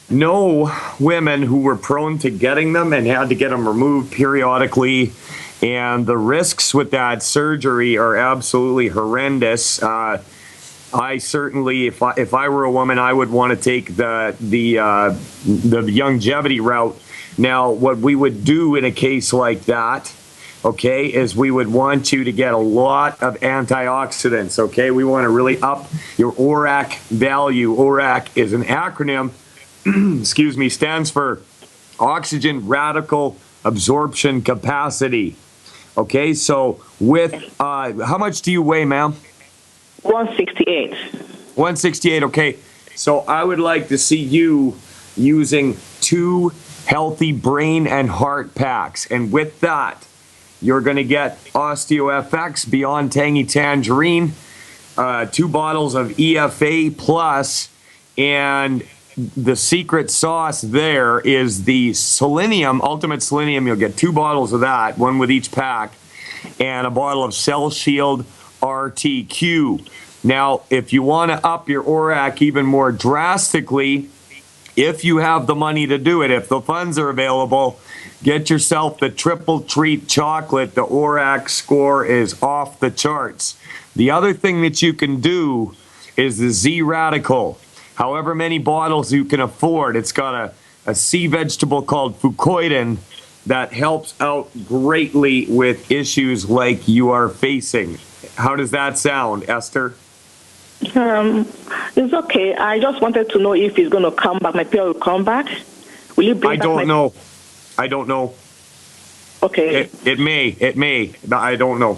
Speaker 1: know women who were prone to getting them and had to get them removed periodically. And the risks with that surgery are absolutely horrendous. I certainly, if I were a woman, I would want to take the longevity route. Now, what we would do in a case like that, okay, is we would want you to get a lot of antioxidants, okay? We want to really up your ORAC value. ORAC is an acronym, excuse me, stands for Oxygen Radical Absorption Capacity. Okay, so with, how much do you weigh, ma'am?
Speaker 8: 168.
Speaker 1: 168, okay. So I would like to see you using 2 healthy brain and heart packs. And with that, you're going to get OsteoFX Beyond Tangy Tangerine, 2 bottles of EFA Plus, and the secret sauce there is the selenium, Ultimate Selenium. You'll get 2 bottles of that, 1 with each pack, and a bottle of Cell Shield RTQ. Now, if you want to up your ORAC even more drastically, if you have the money to do it, if the funds are available, get yourself the Triple Treat chocolate. The ORAC score is off the charts. The other thing that you can do is the Z Radical. However many bottles you can afford. It's got a sea vegetable called fucoidan that helps out greatly with issues like you are facing. How does that sound, Esther?
Speaker 8: It's okay. I just wanted to know if he's going to come back. My period will come back. Will you bring
Speaker 1: I
Speaker 8: back
Speaker 1: don't know. I don't know.
Speaker 8: Okay.
Speaker 1: It may. I don't know.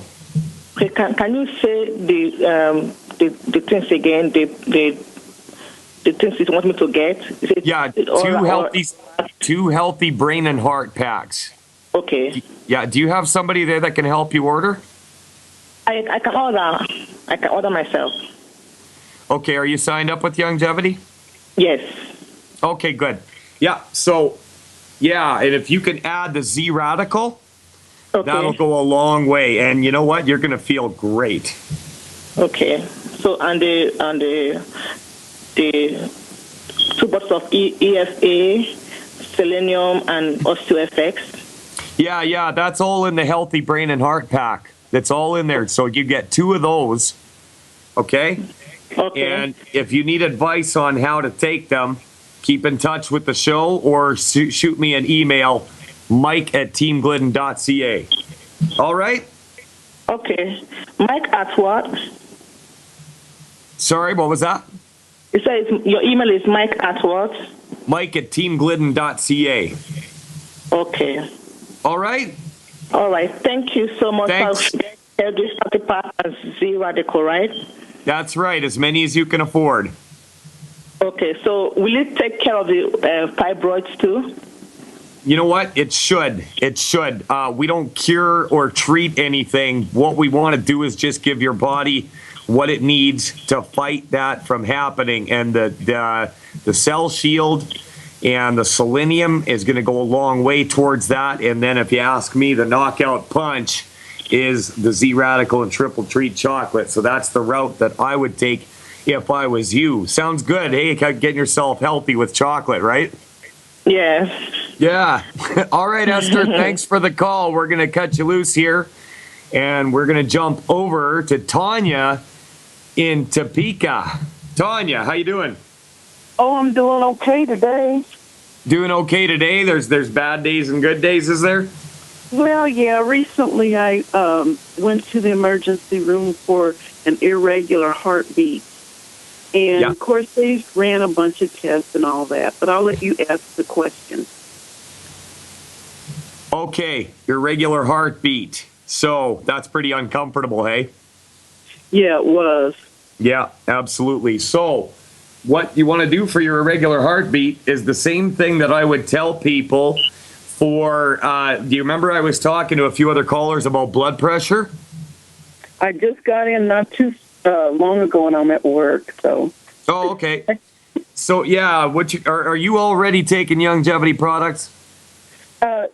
Speaker 8: Okay. Can you say the things again? The things you want me to get? Is it,
Speaker 1: Yeah, two healthy brain and heart packs.
Speaker 8: Okay.
Speaker 1: Yeah, do you have somebody there that can help you order?
Speaker 8: I can order. I can order myself.
Speaker 1: Okay, are you signed up with Longevity?
Speaker 8: Yes.
Speaker 1: Okay, good. Yeah, so, and if you can add the Z Radical, that'll go a long way. And you know what? You're going to feel great.
Speaker 8: Okay. So, and the 2 bottles of EFA, selenium, and OsteoFX.
Speaker 1: Yeah, that's all in the Healthy Brain and Heart Pack. That's all in there. So you get 2 of those, okay?
Speaker 8: Okay.
Speaker 1: And if you need advice on how to take them, keep in touch with the show or shoot me an email, mike@teamglidden.ca. All right?
Speaker 8: Okay. Mike at what?
Speaker 1: Sorry, what was that?
Speaker 8: You said your email is Mike at what?
Speaker 1: mike@teamglidden.ca.
Speaker 8: Okay.
Speaker 1: All right?
Speaker 8: All right. Thank you so much.
Speaker 1: Thanks.
Speaker 8: This part as Z Radical, right?
Speaker 1: That's right, as many as you can afford.
Speaker 8: Okay. So will it take care of the fibroids too?
Speaker 1: You know what? It should. It should. We don't cure or treat anything. What we want to do is just give your body what it needs to fight that from happening. And the Cell Shield and the selenium is going to go a long way towards that. And then if you ask me, the knockout punch is the Z Radical and Triple Treat chocolate. So that's the route that I would take if I was you. Sounds good. Hey, getting yourself healthy with chocolate, right?
Speaker 8: Yes.
Speaker 1: Yeah. All right, Esther, thanks for the call. We're going to cut you loose here, and we're going to jump over to Tanya in Topeka. Tanya, how you doing?
Speaker 9: Oh, I'm doing okay today.
Speaker 1: Doing okay today? There's bad days and good days, is there?
Speaker 9: Well, yeah, recently I went to the emergency room for an irregular heartbeat. And, of course, they ran a bunch of tests and all that, but I'll let you ask the question.
Speaker 1: Okay, irregular heartbeat. So that's pretty uncomfortable, hey?
Speaker 9: Yeah, it was.
Speaker 1: Yeah, absolutely. So what you want to do for your irregular heartbeat is the same thing that I would tell people for, do you remember I was talking to a few other callers about blood pressure?
Speaker 9: I just got in not too long ago, and I'm at work, so.
Speaker 1: Oh, okay. So, yeah, are you already taking longevity products?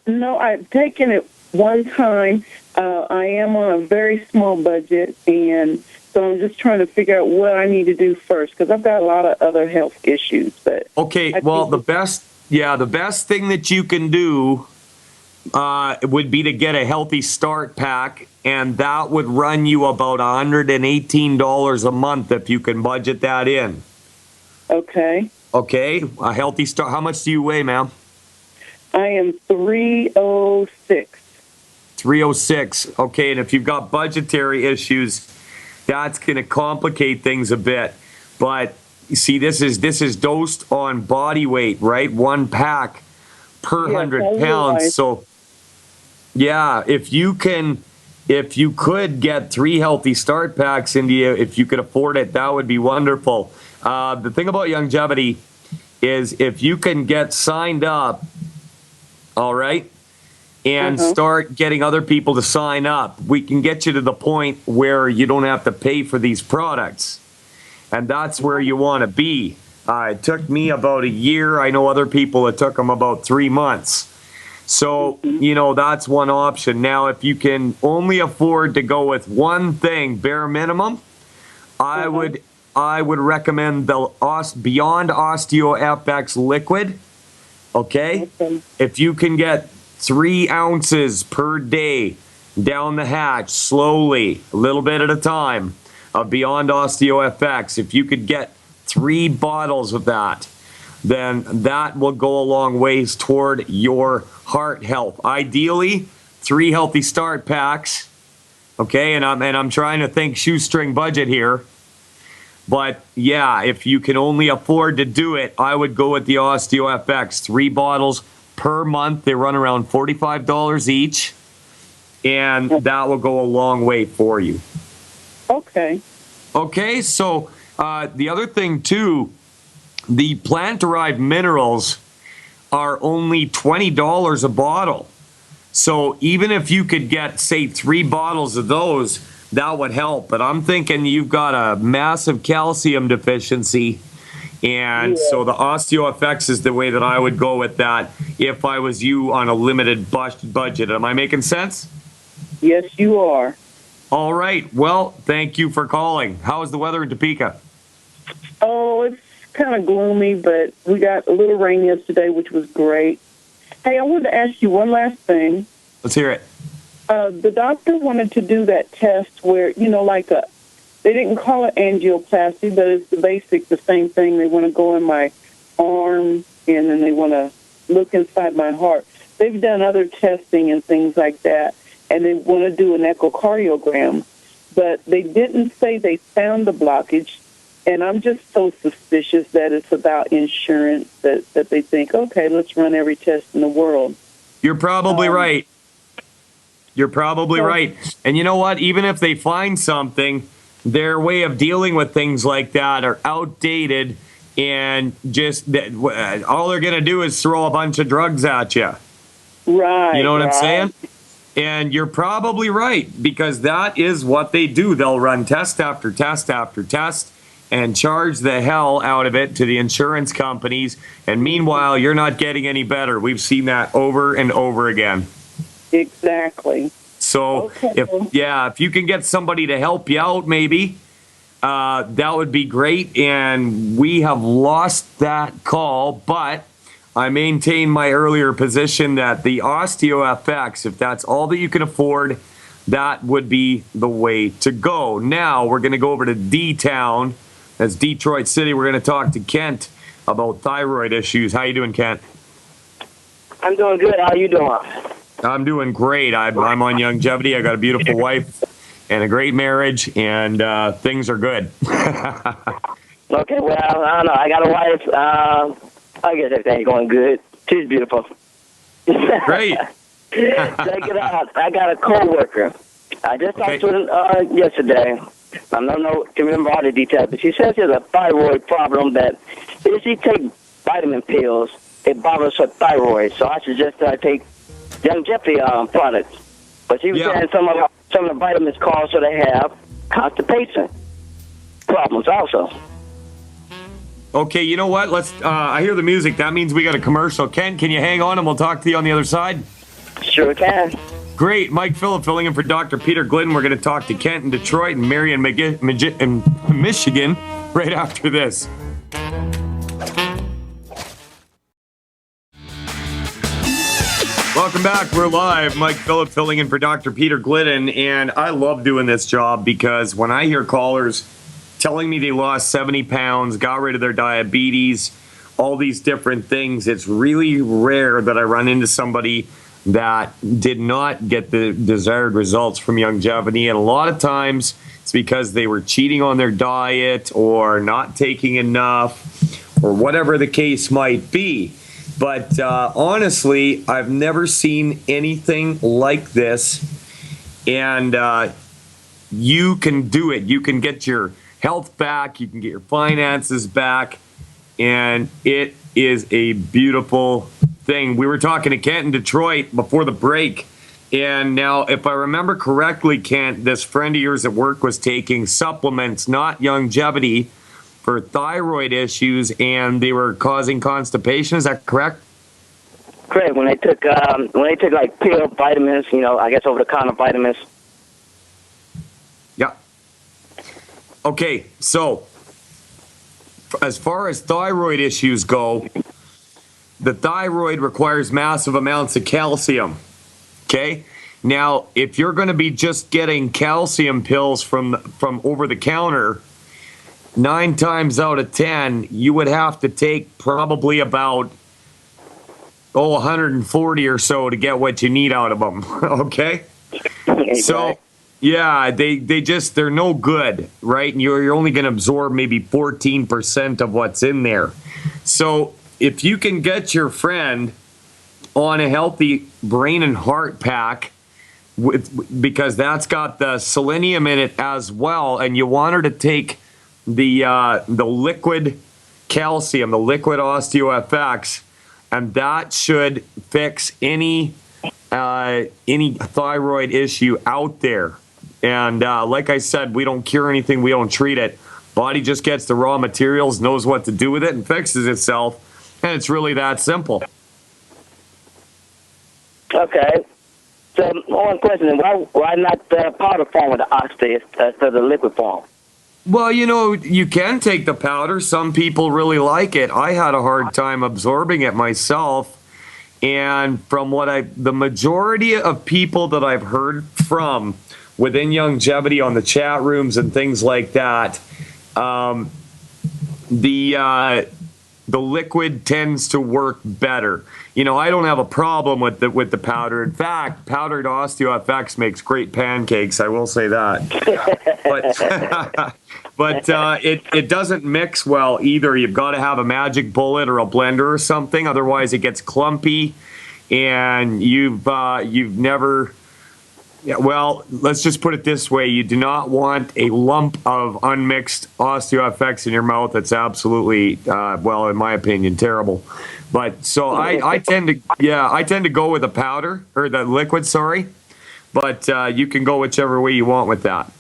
Speaker 9: No, I've taken it one time. I am on a very small budget, and so I'm just trying to figure out what I need to do first, because I've got a lot of other health issues. But
Speaker 1: okay, well, the best thing that you can do would be to get a Healthy Start pack, and that would run you about $118 a month if you can budget that in.
Speaker 9: Okay.
Speaker 1: Okay, a Healthy Start. How much do you weigh, ma'am?
Speaker 9: I am 306.
Speaker 1: 306. Okay, and if you've got budgetary issues, that's going to complicate things a bit. But you see, this is dosed on body weight, right? 1 pack per 100 pounds. So, yeah, if you could get 3 Healthy Start packs into you, if you could afford it, that would be wonderful. The thing about longevity is if you can get signed up, all right, and start getting other people to sign up, we can get you to the point where you don't have to pay for these products. And that's where you want to be. It took me about a year. I know other people, it took them about 3 months. So, that's one option. Now, if you can only afford to go with one thing, bare minimum, I would recommend the Beyond Osteo FX liquid. Okay? If you can get 3 ounces per day down the hatch, slowly, a little bit at a time, of Beyond Osteo FX, if you could get 3 bottles of that, then that will go a long ways toward your heart health. Ideally, 3 Healthy Start packs. Okay, and I'm trying to think shoestring budget here. But yeah, if you can only afford to do it, I would go with the Osteo FX. 3 bottles per month. They run around $45 each. And that will go a long way for you.
Speaker 9: Okay.
Speaker 1: Okay, so the other thing too, the plant-derived minerals are only $20 a bottle. So even if you could get, say, 3 bottles of those, that would help. But I'm thinking you've got a massive calcium deficiency. And so the Osteo FX is the way that I would go with that if I was you on a limited budget. Am I making sense?
Speaker 9: Yes, you are.
Speaker 1: All right. Well, thank you for calling. How is the weather in Topeka?
Speaker 9: Oh, it's kind of gloomy, but we got a little rain yesterday, which was great. Hey, I wanted to ask you one last thing.
Speaker 1: Let's hear it.
Speaker 9: The doctor wanted to do that test where, they didn't call it angioplasty, but it's the same thing. They want to go in my arm, and then they want to look inside my heart. They've done other testing and things like that, and they want to do an echocardiogram. But they didn't say they found the blockage, and I'm just so suspicious that it's about insurance that they think, okay, let's run every test in the world.
Speaker 1: You're probably right. You're probably right. And you know what? Even if they find something, their way of dealing with things like that are outdated, and just all they're going to do is throw a bunch of drugs at you.
Speaker 9: Right.
Speaker 1: You know what I'm saying? And you're probably right, because that is what they do. They'll run test after test after test and charge the hell out of it to the insurance companies. And meanwhile, you're not getting any better. We've seen that over and over again.
Speaker 9: Exactly.
Speaker 1: So if you can get somebody to help you out, maybe that would be great. And we have lost that call, but I maintain my earlier position that the Osteo FX, if that's all that you can afford, that would be the way to go. Now we're going to go over to D-Town. That's Detroit City. We're going to talk to Kent about thyroid issues. How you doing, Kent?
Speaker 10: I'm doing good. How you doing?
Speaker 1: I'm doing great. I'm on longevity. I got a beautiful wife and a great marriage, and things are good.
Speaker 10: Okay, well, I don't know. I got a wife. I guess everything's going good. She's beautiful.
Speaker 1: Great.
Speaker 10: Check it out. I got a coworker. I just talked to her yesterday. I don't know to remember all the details, but she says she has a thyroid problem that if she takes vitamin pills, it bothers her thyroid. So I suggest I take longevity products. But she was saying some of the vitamins cause her to have constipation problems also.
Speaker 1: Okay, you know what? Let's. I hear the music. That means we got a commercial. Ken, can you hang on and we'll talk to you on the other side?
Speaker 10: Sure can.
Speaker 1: Great. Mike Phillip filling in for Dr. Peter Glidden. We're going to talk to Kent in Detroit and Marion in Michigan right after this. Welcome back. We're live. Mike Phillip filling in for Dr. Peter Glidden. And I love doing this job because when I hear callers telling me they lost 70 pounds, got rid of their diabetes, all these different things, it's really rare that I run into somebody that did not get the desired results from longevity. And a lot of times it's because they were cheating on their diet or not taking enough or whatever the case might be. But honestly, I've never seen anything like this. And you can do it. You can get your health back. You can get your finances back. And it is a beautiful thing. We were talking to Kent in Detroit before the break. And now, if I remember correctly, Kent, this friend of yours at work was taking supplements, not longevity, for thyroid issues, and they were causing constipation. Is that correct?
Speaker 10: Correct. When they took like pill vitamins, I guess over-the-counter vitamins.
Speaker 1: Yeah. Okay, so as far as thyroid issues go, the thyroid requires massive amounts of calcium. Okay? Now, if you're going to be just getting calcium pills from over the counter, 9 times out of 10, you would have to take probably about 140 or so to get what you need out of them. Okay? So, yeah, they're no good, right? And you're only going to absorb maybe 14% of what's in there. So, if you can get your friend on a healthy brain and heart pack, because that's got the selenium in it as well, and you want her to take the liquid calcium, the liquid OsteoFX, and that should fix any thyroid issue out there. And like I said, we don't cure anything, we don't treat it. Body just gets the raw materials, knows what to do with it, and fixes itself. And it's really that simple.
Speaker 10: Okay. So one question: why not the powder form of the oxy instead of the liquid form?
Speaker 1: Well, you can take the powder. Some people really like it. I had a hard time absorbing it myself. And from the majority of people that I've heard from within Youngevity on the chat rooms and things like that, the liquid tends to work better. I don't have a problem with the powder. In fact, powdered OsteoFX makes great pancakes. I will say that. But it doesn't mix well either. You've got to have a magic bullet or a blender or something. Otherwise, it gets clumpy, and you've never. Yeah, well, let's just put it this way. You do not want a lump of unmixed OsteoFX in your mouth. That's absolutely, well, in my opinion, terrible. But so I tend to go with the powder, or the liquid, sorry. But you can go whichever way you want with that.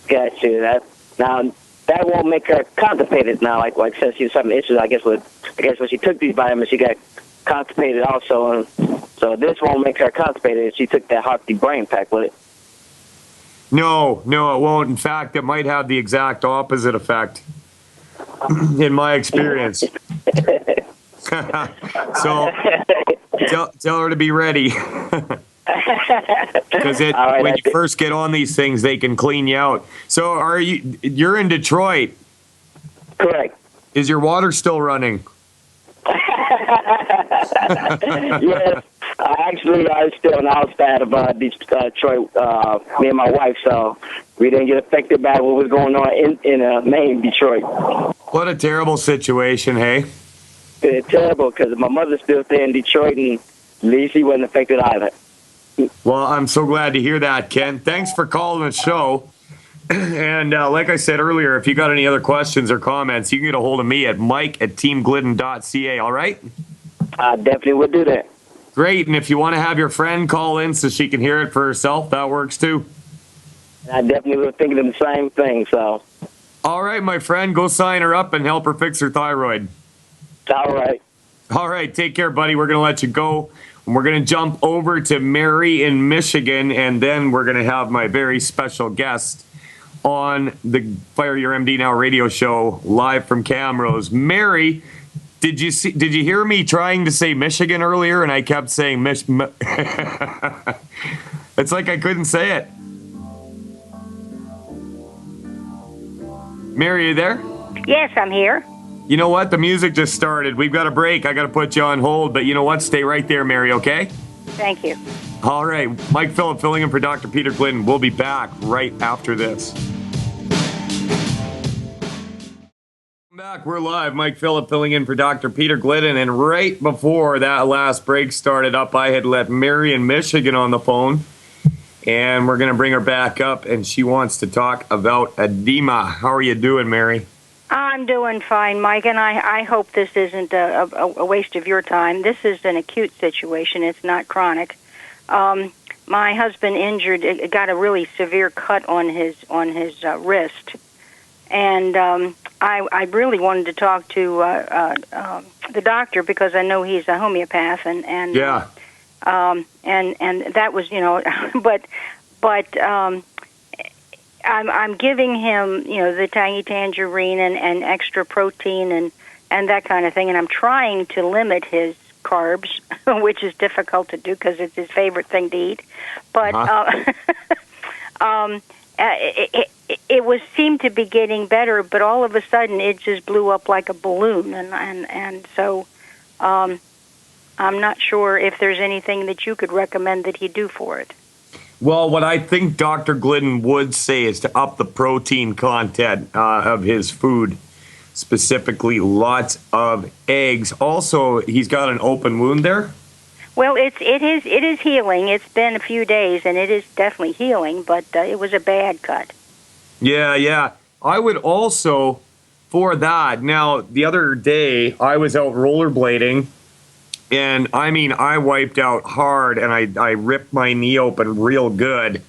Speaker 10: Got you. Now that won't make her constipated. Now, like since she was having issues, I guess when she took these vitamins, she got constipated also, and so this won't make her constipated if she took that Heartbeat Brain Pack with it.
Speaker 1: No, it won't. In fact, it might have the exact opposite effect, in my experience. So tell her to be ready. Because when you first get on these things, they can clean you out. So you're in Detroit?
Speaker 10: Correct.
Speaker 1: Is your water still running?
Speaker 10: Yes, I still in outside of Detroit, me and my wife, so we didn't get affected by what was going on in Maine, Detroit.
Speaker 1: What a terrible situation, hey?
Speaker 10: It's terrible, because my mother's still there in Detroit, and at least she wasn't affected either.
Speaker 1: Well, I'm so glad to hear that, Ken. Thanks for calling the show. And like I said earlier, if you got any other questions or comments, you can get a hold of me at mike@teamglidden.ca, all right?
Speaker 10: I definitely would do that.
Speaker 1: Great, and if you want to have your friend call in so she can hear it for herself, that works too.
Speaker 10: I definitely was thinking of the same thing, so.
Speaker 1: All right, my friend, go sign her up and help her fix her thyroid.
Speaker 10: All right.
Speaker 1: All right, take care, buddy. We're going to let you go. And we're going to jump over to Mary in Michigan, and then we're going to have my very special guest on the Fire Your MD Now radio show live from Camrose. Mary, did you hear me trying to say Michigan earlier, and I kept saying It's like I couldn't say it. Mary, are you there?
Speaker 11: Yes, I'm here.
Speaker 1: You know what? The music just started. We've got a break. I got to put you on hold, but you know what? Stay right there, Mary, okay?
Speaker 11: Thank you.
Speaker 1: All right. Mike Phillip filling in for Dr. Peter Glidden. We'll be back right after this. Back. We're live. Mike Phillip filling in for Dr. Peter Glidden. And right before that last break started up, I had let Mary in Michigan on the phone. And we're going to bring her back up, and she wants to talk about edema. How are you doing, Mary?
Speaker 11: I'm doing fine, Mike, and I hope this isn't a waste of your time. This is an acute situation. It's not chronic. My husband got a really severe cut on his wrist, and I really wanted to talk to the doctor because I know he's a homeopath, and
Speaker 1: yeah.
Speaker 11: And that was, but I'm giving him, the tangy tangerine and extra protein and that kind of thing, and I'm trying to limit his carbs, which is difficult to do because it's his favorite thing to eat. But it was seemed to be getting better, but all of a sudden it just blew up like a balloon, and so I'm not sure if there's anything that you could recommend that he do for it.
Speaker 1: Well, what I think Dr. Glidden would say is to up the protein content of his food, specifically lots of eggs. Also, he's got an open wound there.
Speaker 11: Well, it is healing. It's been a few days, and it is definitely healing, but it was a bad cut.
Speaker 1: Yeah. I would also, for that, now, the other day, I was out rollerblading, and, I mean, I wiped out hard, and I ripped my knee open real good.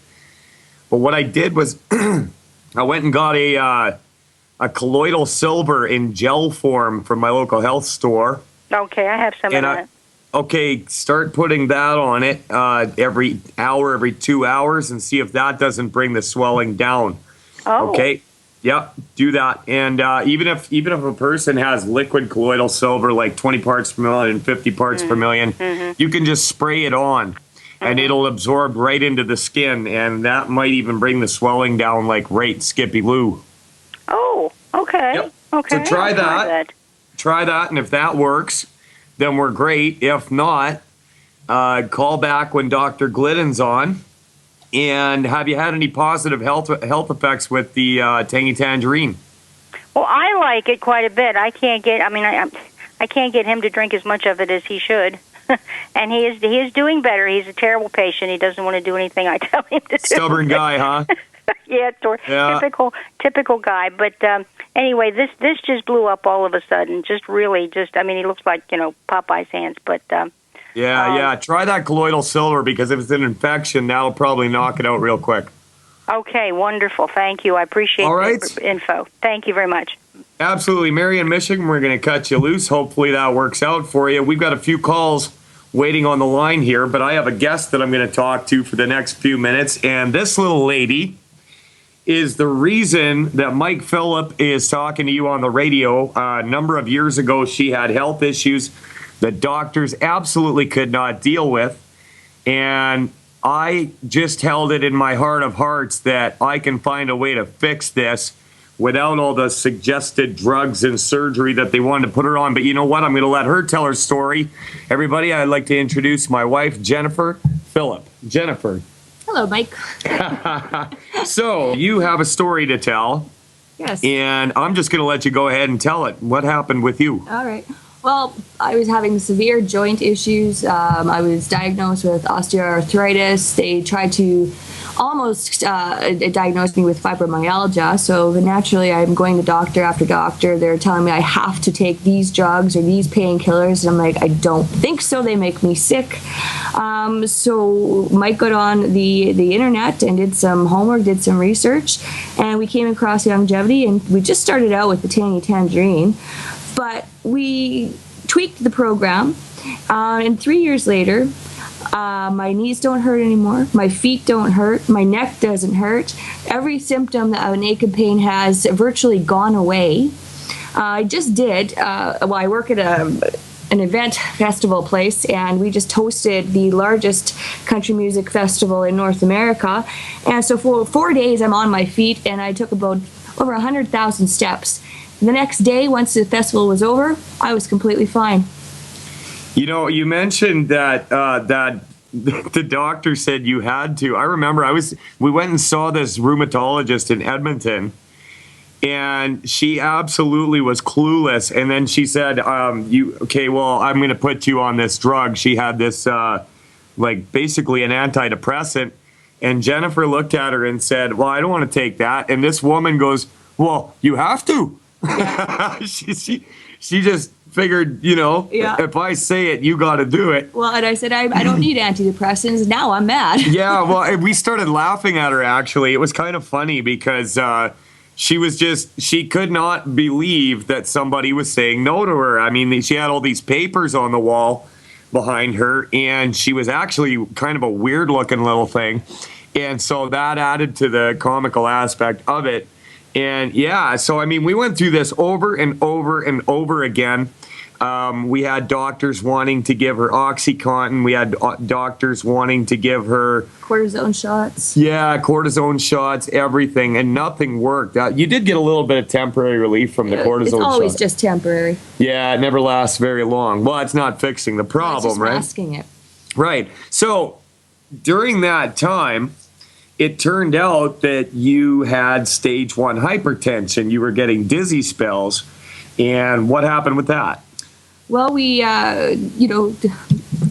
Speaker 1: But what I did was I went and got a colloidal silver in gel form from my local health store.
Speaker 11: Okay, I have some of that.
Speaker 1: Okay, start putting that on it every hour, every 2 hours, and see if that doesn't bring the swelling down.
Speaker 11: Oh.
Speaker 1: Okay. Yep, do that. And even if a person has liquid colloidal silver, like 20 parts per million, 50 parts per million, you can just spray it on, and it'll absorb right into the skin, and that might even bring the swelling down like right Skippy Lou.
Speaker 11: Oh, okay.
Speaker 1: Yep.
Speaker 11: Okay.
Speaker 1: So try that. Try that, and if that works, then we're great. If not, call back when Dr. Glidden's on. And have you had any positive health effects with the Tangy Tangerine?
Speaker 11: Well, I like it quite a bit. I can't get him to drink as much of it as he should. And he is doing better. He's a terrible patient. He doesn't want to do anything I tell him to do.
Speaker 1: Stubborn guy, huh?
Speaker 11: Yeah, typical guy. But anyway, this just blew up all of a sudden. He looks like, Popeye's hands, but
Speaker 1: yeah. Try that colloidal silver, because if it's an infection, that'll probably knock it out real quick.
Speaker 11: Okay, wonderful. Thank you. I appreciate the info. Thank you very much.
Speaker 1: Absolutely. Mary in Michigan, we're going to cut you loose. Hopefully that works out for you. We've got a few calls waiting on the line here, but I have a guest that I'm going to talk to for the next few minutes, and this little lady is the reason that Mike Phillip is talking to you on the radio. A number of years ago, she had health issues that doctors absolutely could not deal with. And I just held it in my heart of hearts that I can find a way to fix this without all the suggested drugs and surgery that they wanted to put her on. But you know what? I'm going to let her tell her story. Everybody, I'd like to introduce my wife, Jennifer Phillip. Jennifer.
Speaker 12: Hello, Mike.
Speaker 1: So you have a story to tell.
Speaker 12: Yes.
Speaker 1: And I'm just going to let you go ahead and tell it. What happened with you?
Speaker 12: All right. Well, I was having severe joint issues. I was diagnosed with osteoarthritis. They tried to almost diagnose me with fibromyalgia. So naturally, I'm going to doctor after doctor. They're telling me I have to take these drugs or these painkillers. And I'm like, I don't think so. They make me sick. So Mike got on the internet and did some homework, did some research, and we came across longevity. And we just started out with the Tangy Tangerine. But we tweaked the program, and 3 years later, my knees don't hurt anymore, my feet don't hurt, my neck doesn't hurt. Every symptom that an ache and pain has virtually gone away. I just did, I work at an event festival place, and we just hosted the largest country music festival in North America. And so for 4 days, I'm on my feet, and I took about over 100,000 steps. The next day, once the festival was over, I was completely fine.
Speaker 1: You know, you mentioned that the doctor said you had to. I remember we went and saw this rheumatologist in Edmonton, and she absolutely was clueless. And then she said, I'm going to put you on this drug. She had this, basically an antidepressant. And Jennifer looked at her and said, well, I don't want to take that. And this woman goes, well, you have to. she just figured, if I say it, you got to do it.
Speaker 12: Well, and I said, I don't need antidepressants. Now I'm mad.
Speaker 1: Yeah, well, we started laughing at her, actually. It was kind of funny because she could not believe that somebody was saying no to her. I mean, she had all these papers on the wall behind her, and she was actually kind of a weird-looking little thing. And so that added to the comical aspect of it. And yeah, so I mean, we went through this over and over and over again. We had doctors wanting to give her OxyContin. We had doctors wanting to give her
Speaker 12: cortisone shots.
Speaker 1: Yeah, cortisone shots, everything, and nothing worked. You did get a little bit of temporary relief from the cortisone
Speaker 12: It's always
Speaker 1: shot.
Speaker 12: just temporary.
Speaker 1: Yeah, it never lasts very long. Well, it's not fixing the problem, right?
Speaker 12: Masking it.
Speaker 1: Right. So during that time, it turned out that you had stage 1 hypertension. You were getting dizzy spells. And what happened with that?
Speaker 12: Well, we,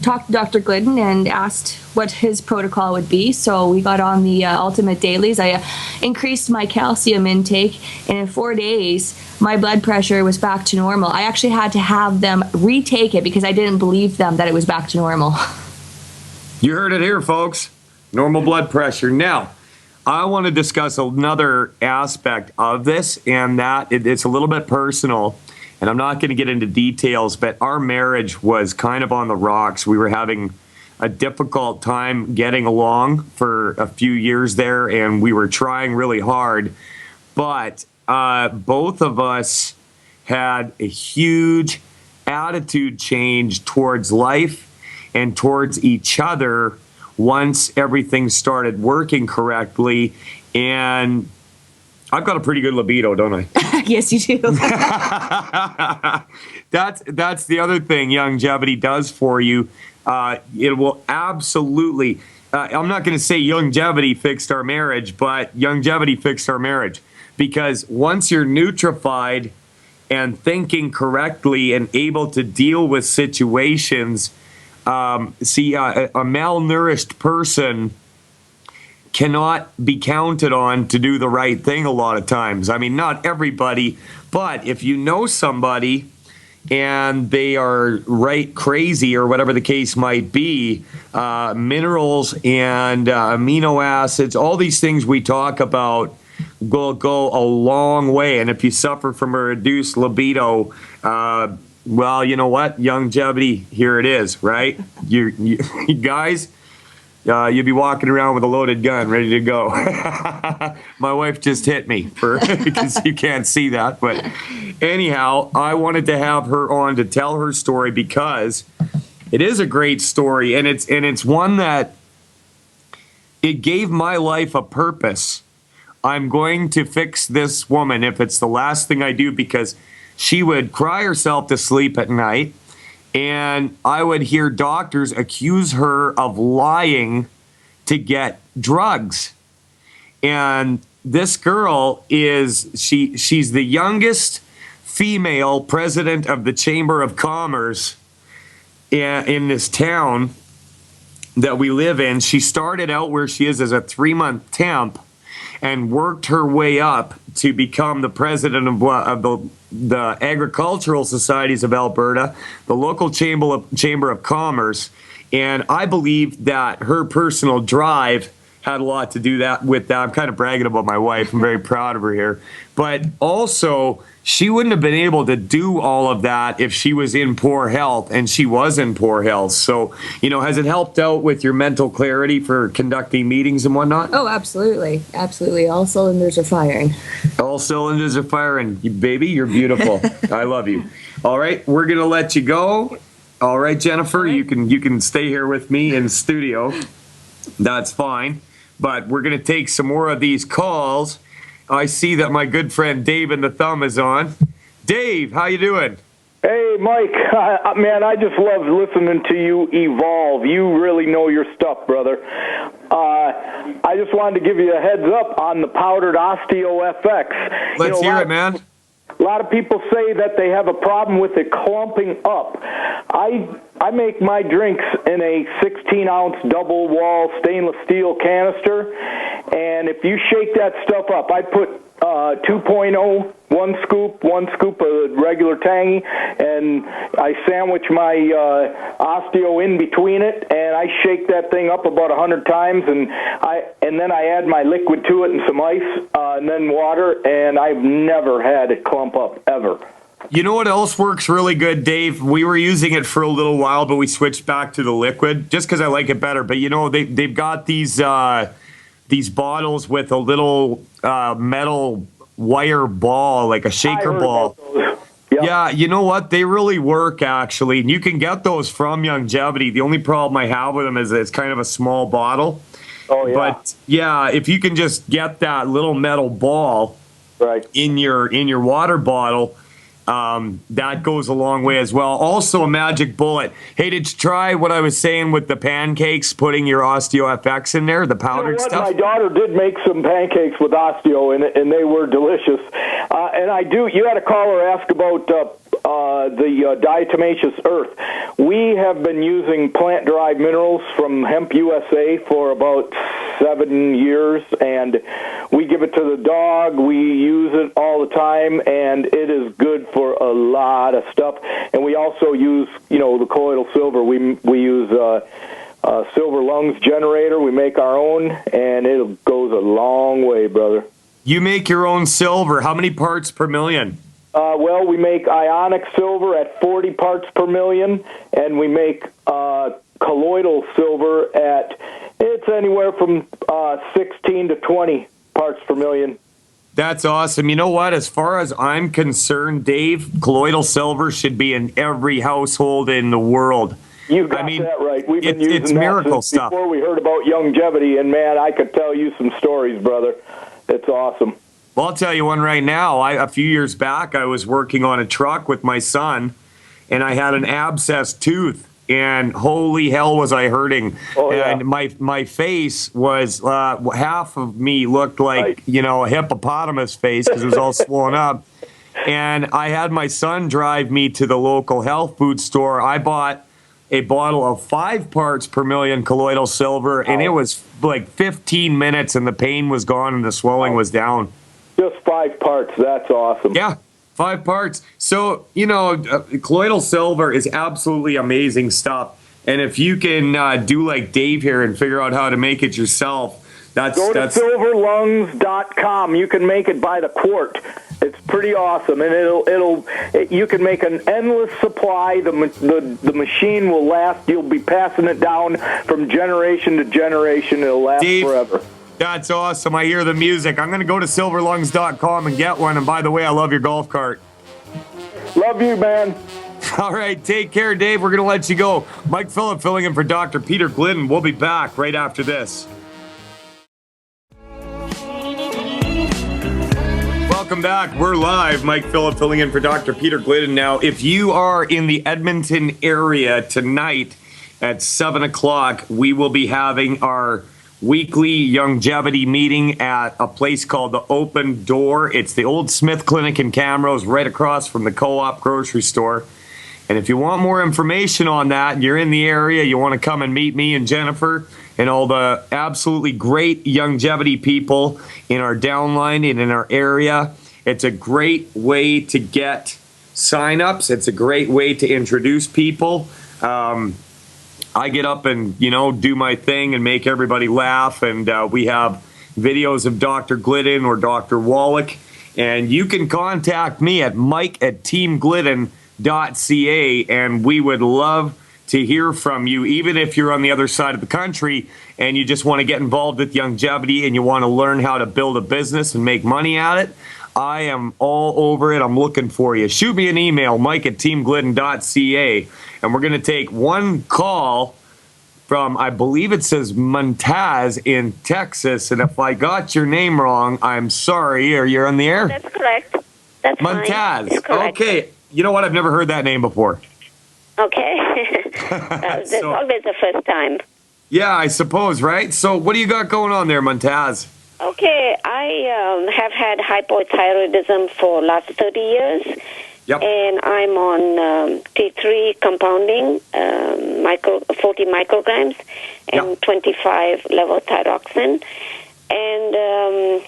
Speaker 12: talked to Dr. Glidden and asked what his protocol would be. So we got on the Ultimate Dailies. I increased my calcium intake, and in 4 days, my blood pressure was back to normal. I actually had to have them retake it because I didn't believe them that it was back to normal.
Speaker 1: You heard it here, folks. Normal blood pressure. Now, I want to discuss another aspect of this, and that it's a little bit personal. And I'm not going to get into details, but our marriage was kind of on the rocks. We were having a difficult time getting along for a few years there, and we were trying really hard. But both of us had a huge attitude change towards life and towards each other once everything started working correctly. And I've got a pretty good libido, don't I?
Speaker 12: Yes, you do.
Speaker 1: That's the other thing Youngevity does for you. It will absolutely, I'm not going to say Youngevity fixed our marriage, but Youngevity fixed our marriage. Because once you're nutrified and thinking correctly and able to deal with situations, a malnourished person cannot be counted on to do the right thing a lot of times. I mean, not everybody, but if you know somebody and they are right crazy or whatever the case might be, minerals and amino acids, all these things we talk about will go a long way. And if you suffer from a reduced libido, well, you know what? Youngevity, here it is, right? You guys, you'd be walking around with a loaded gun ready to go. My wife just hit me because you can't see that. But anyhow, I wanted to have her on to tell her story because it is a great story, and it's one that it gave my life a purpose. I'm going to fix this woman if it's the last thing I do, because she would cry herself to sleep at night. And I would hear doctors accuse her of lying to get drugs. And this girl she's the youngest female president of the Chamber of Commerce in this town that we live in. She started out where she is as a 3-month temp and worked her way up to become the president of the Agricultural Societies of Alberta, the local Chamber of Commerce. And I believe that her personal drive had a lot to do with that. I'm kind of bragging about my wife. I'm very proud of her here. But also, she wouldn't have been able to do all of that if she was in poor health, and she was in poor health. So, has it helped out with your mental clarity for conducting meetings and whatnot?
Speaker 12: Oh, absolutely. Absolutely. All cylinders are firing.
Speaker 1: All cylinders are firing. Baby, you're beautiful. I love you. All right, we're going to let you go. All right, Jennifer, you can stay here with me in studio. That's fine. But we're going to take some more of these calls. I see that my good friend Dave and the Thumb is on. Dave, how you doing?
Speaker 13: Hey, Mike. Man, I just love listening to you evolve. You really know your stuff, brother. I just wanted to give you a heads up on the powdered OsteoFX.
Speaker 1: Let's hear it, man.
Speaker 13: A lot of people say that they have a problem with it clumping up. I make my drinks in a 16-ounce double-wall stainless steel canister, and if you shake that stuff up, I put 2.0, one scoop of regular Tangy, and I sandwich my Osteo in between it, and I shake that thing up about 100 times, and then I add my liquid to it and some ice, and then water, and I've never had it clump up, ever.
Speaker 1: You know what else works really good, Dave? We were using it for a little while, but we switched back to the liquid just because I like it better. But they've got these bottles with a little metal wire ball, like a shaker ball.
Speaker 13: Yep.
Speaker 1: Yeah, you know what? They really work, actually. And you can get those from Youngevity. The only problem I have with them is it's kind of a small bottle.
Speaker 13: Oh, yeah.
Speaker 1: But, yeah, if you can just get that little metal ball in your water bottle, that goes a long way as well. Also, a magic bullet. Hey, did you try what I was saying with the pancakes, putting your OsteoFX in there, the powdered stuff?
Speaker 13: My daughter did make some pancakes with osteo in it, and they were delicious. You had a caller ask about the diatomaceous earth. We have been using plant-derived minerals from Hemp USA for about 7 years, and we give it to the dog. We use it all the time, and it is good for a lot of stuff. And we also use, the colloidal silver. We use silver lungs generator. We make our own, and it goes a long way, brother.
Speaker 1: You make your own silver. How many parts per million?
Speaker 13: Well, we make ionic silver at 40 parts per million, and we make colloidal silver it's anywhere from 16 to 20 parts per million.
Speaker 1: That's awesome. You know what? As far as I'm concerned, Dave, colloidal silver should be in every household in the world.
Speaker 13: You got that right. We've been using that
Speaker 1: miracle
Speaker 13: since
Speaker 1: stuff.
Speaker 13: Before we heard about Youngevity, and man, I could tell you some stories, brother. It's awesome.
Speaker 1: Well, I'll tell you one right now. A few years back, I was working on a truck with my son, and I had an abscessed tooth, and holy hell was I hurting.
Speaker 13: Oh, yeah.
Speaker 1: And my face was, half of me looked like, a hippopotamus face because it was all swollen up. And I had my son drive me to the local health food store. I bought a bottle of 5 parts per million colloidal silver, and it was like 15 minutes, and the pain was gone and the swelling was down.
Speaker 13: Just 5 parts. That's awesome.
Speaker 1: Yeah, 5 parts. So, colloidal silver is absolutely amazing stuff. And if you can do like Dave here and figure out how to make it yourself,
Speaker 13: Go to silverlungs.com. You can make it by the quart. It's pretty awesome, and you can make an endless supply. The machine will last. You'll be passing it down from generation to generation. It'll last forever.
Speaker 1: That's awesome. I hear the music. I'm going to go to silverlungs.com and get one. And by the way, I love your golf cart.
Speaker 13: Love you, man.
Speaker 1: All right, take care, Dave. We're going to let you go. Mike Phillip filling in for Dr. Peter Glidden. We'll be back right after this. Welcome back. We're live. Mike Phillip filling in for Dr. Peter Glidden. Now, if you are in the Edmonton area tonight at 7 o'clock, we will be having our weekly Youngevity meeting at a place called the Open Door. It's the old Smith Clinic in Camrose, right across from the Co-op grocery store. And if you want more information on that, and you're in the area, you want to come and meet me and Jennifer and all the absolutely great Youngevity people in our downline and in our area, it's a great way to get signups. It's a great way to introduce people. I get up and, do my thing and make everybody laugh. And we have videos of Dr. Glidden or Dr. Wallach. And you can contact me at mike@teamglidden.ca. And we would love to hear from you, even if you're on the other side of the country and you just want to get involved with Youngevity and you want to learn how to build a business and make money at it. I am all over it. I'm looking for you. Shoot me an email, mike@teamglidden.ca, and we're going to take one call from, I believe it says Montaz in Texas, and if I got your name wrong, I'm sorry. Are you on the air?
Speaker 2: That's correct. That's
Speaker 1: Montaz.
Speaker 2: fine. That's correct.
Speaker 1: Okay. You know what? I've never heard that name before.
Speaker 2: Okay. That's always the first time.
Speaker 1: Yeah, I suppose, right? So what do you got going on there, Montaz?
Speaker 2: Okay, I have had hypothyroidism for last 30 years, and I'm on T3 compounding, 40 micrograms, and 25 levothyroxine. And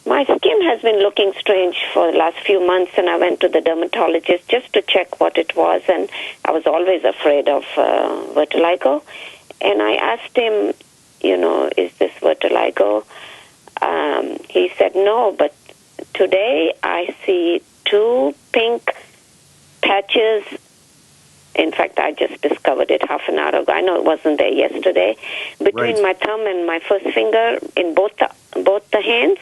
Speaker 2: my skin has been looking strange for the last few months, and I went to the dermatologist just to check what it was, and I was always afraid of vitiligo. And I asked him, is this vitiligo? He said no, but today I see 2 pink patches. In fact, I just discovered it half an hour ago. I know it wasn't there yesterday. Between my thumb and my first finger, in both the hands,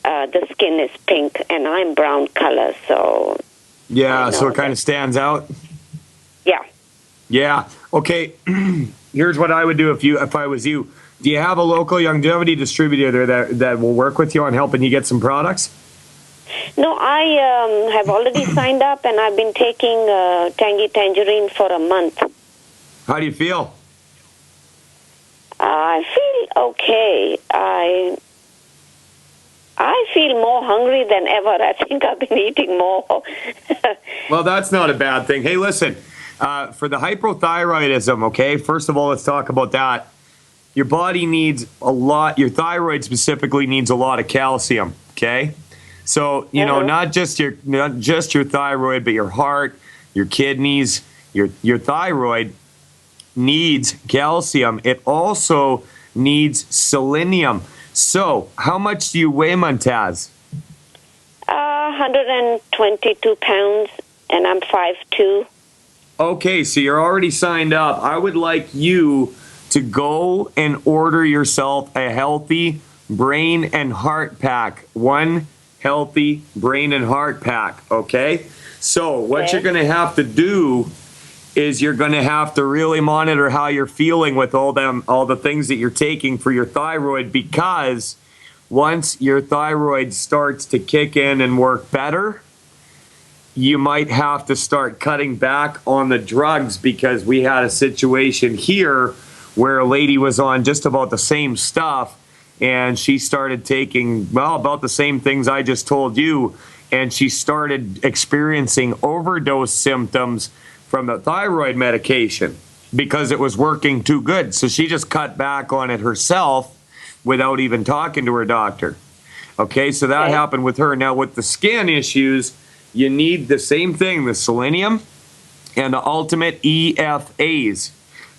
Speaker 2: the skin is pink, and I'm brown color. So
Speaker 1: Yeah, so it kind of stands out.
Speaker 4: Yeah.
Speaker 1: Yeah. Okay. Here's what I would do if I was you. Do you have a local longevity distributor that will work with you on helping you get some products?
Speaker 14: No, I have already signed up, and I've been taking Tangy Tangerine for a month.
Speaker 1: How do you feel?
Speaker 14: I feel okay. I feel more hungry than ever. I think I've been eating more.
Speaker 1: Well, that's not a bad thing. Hey, listen, for the hypothyroidism, okay, first of all, let's talk about that. Your body needs a lot, your thyroid specifically needs a lot of calcium, okay? So, you know, not just your thyroid, but your heart, your kidneys, your thyroid needs calcium. It also needs selenium. So, how much do you weigh, Montaz?
Speaker 14: 122 pounds, and I'm 5'2".
Speaker 1: Okay, so you're already signed up. I would like you to go and order yourself a healthy brain and heart pack. One healthy brain and heart pack, okay? So what you're going to have to do is you're going to have to really monitor how you're feeling with all the things that you're taking for your thyroid, because once your thyroid starts to kick in and work better, you might have to start cutting back on the drugs, because we had a situation here where a lady was on just about the same stuff, and she started taking, well, about the same things I just told you, and she started experiencing overdose symptoms from the thyroid medication because it was working too good. So she just cut back on it herself without even talking to her doctor. Okay, so that happened with her. Now, with the skin issues, you need the same thing, the selenium and the ultimate EFAs.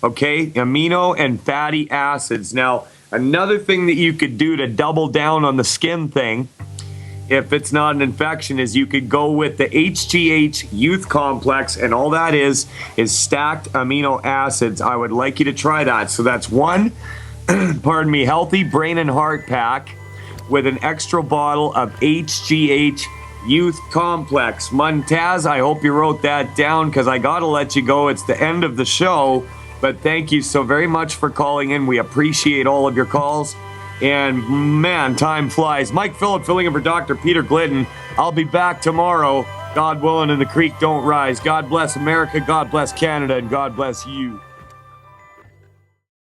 Speaker 1: Okay, amino and fatty acids. Now, another thing that you could do to double down on the skin thing, if it's not an infection, is you could go with the HGH Youth Complex, and all that is stacked amino acids. I would like you to try that. So that's one, pardon me, healthy brain and heart pack with an extra bottle of HGH Youth Complex. Montaz, I hope you wrote that down, because I got to let you go. It's the end of the show. But thank you so very much for calling in. We appreciate all of your calls. And man, time flies. Mike Phillip filling in for Dr. Peter Glidden. I'll be back tomorrow, God willing, and the creek don't rise. God bless America, God bless Canada, and God bless you.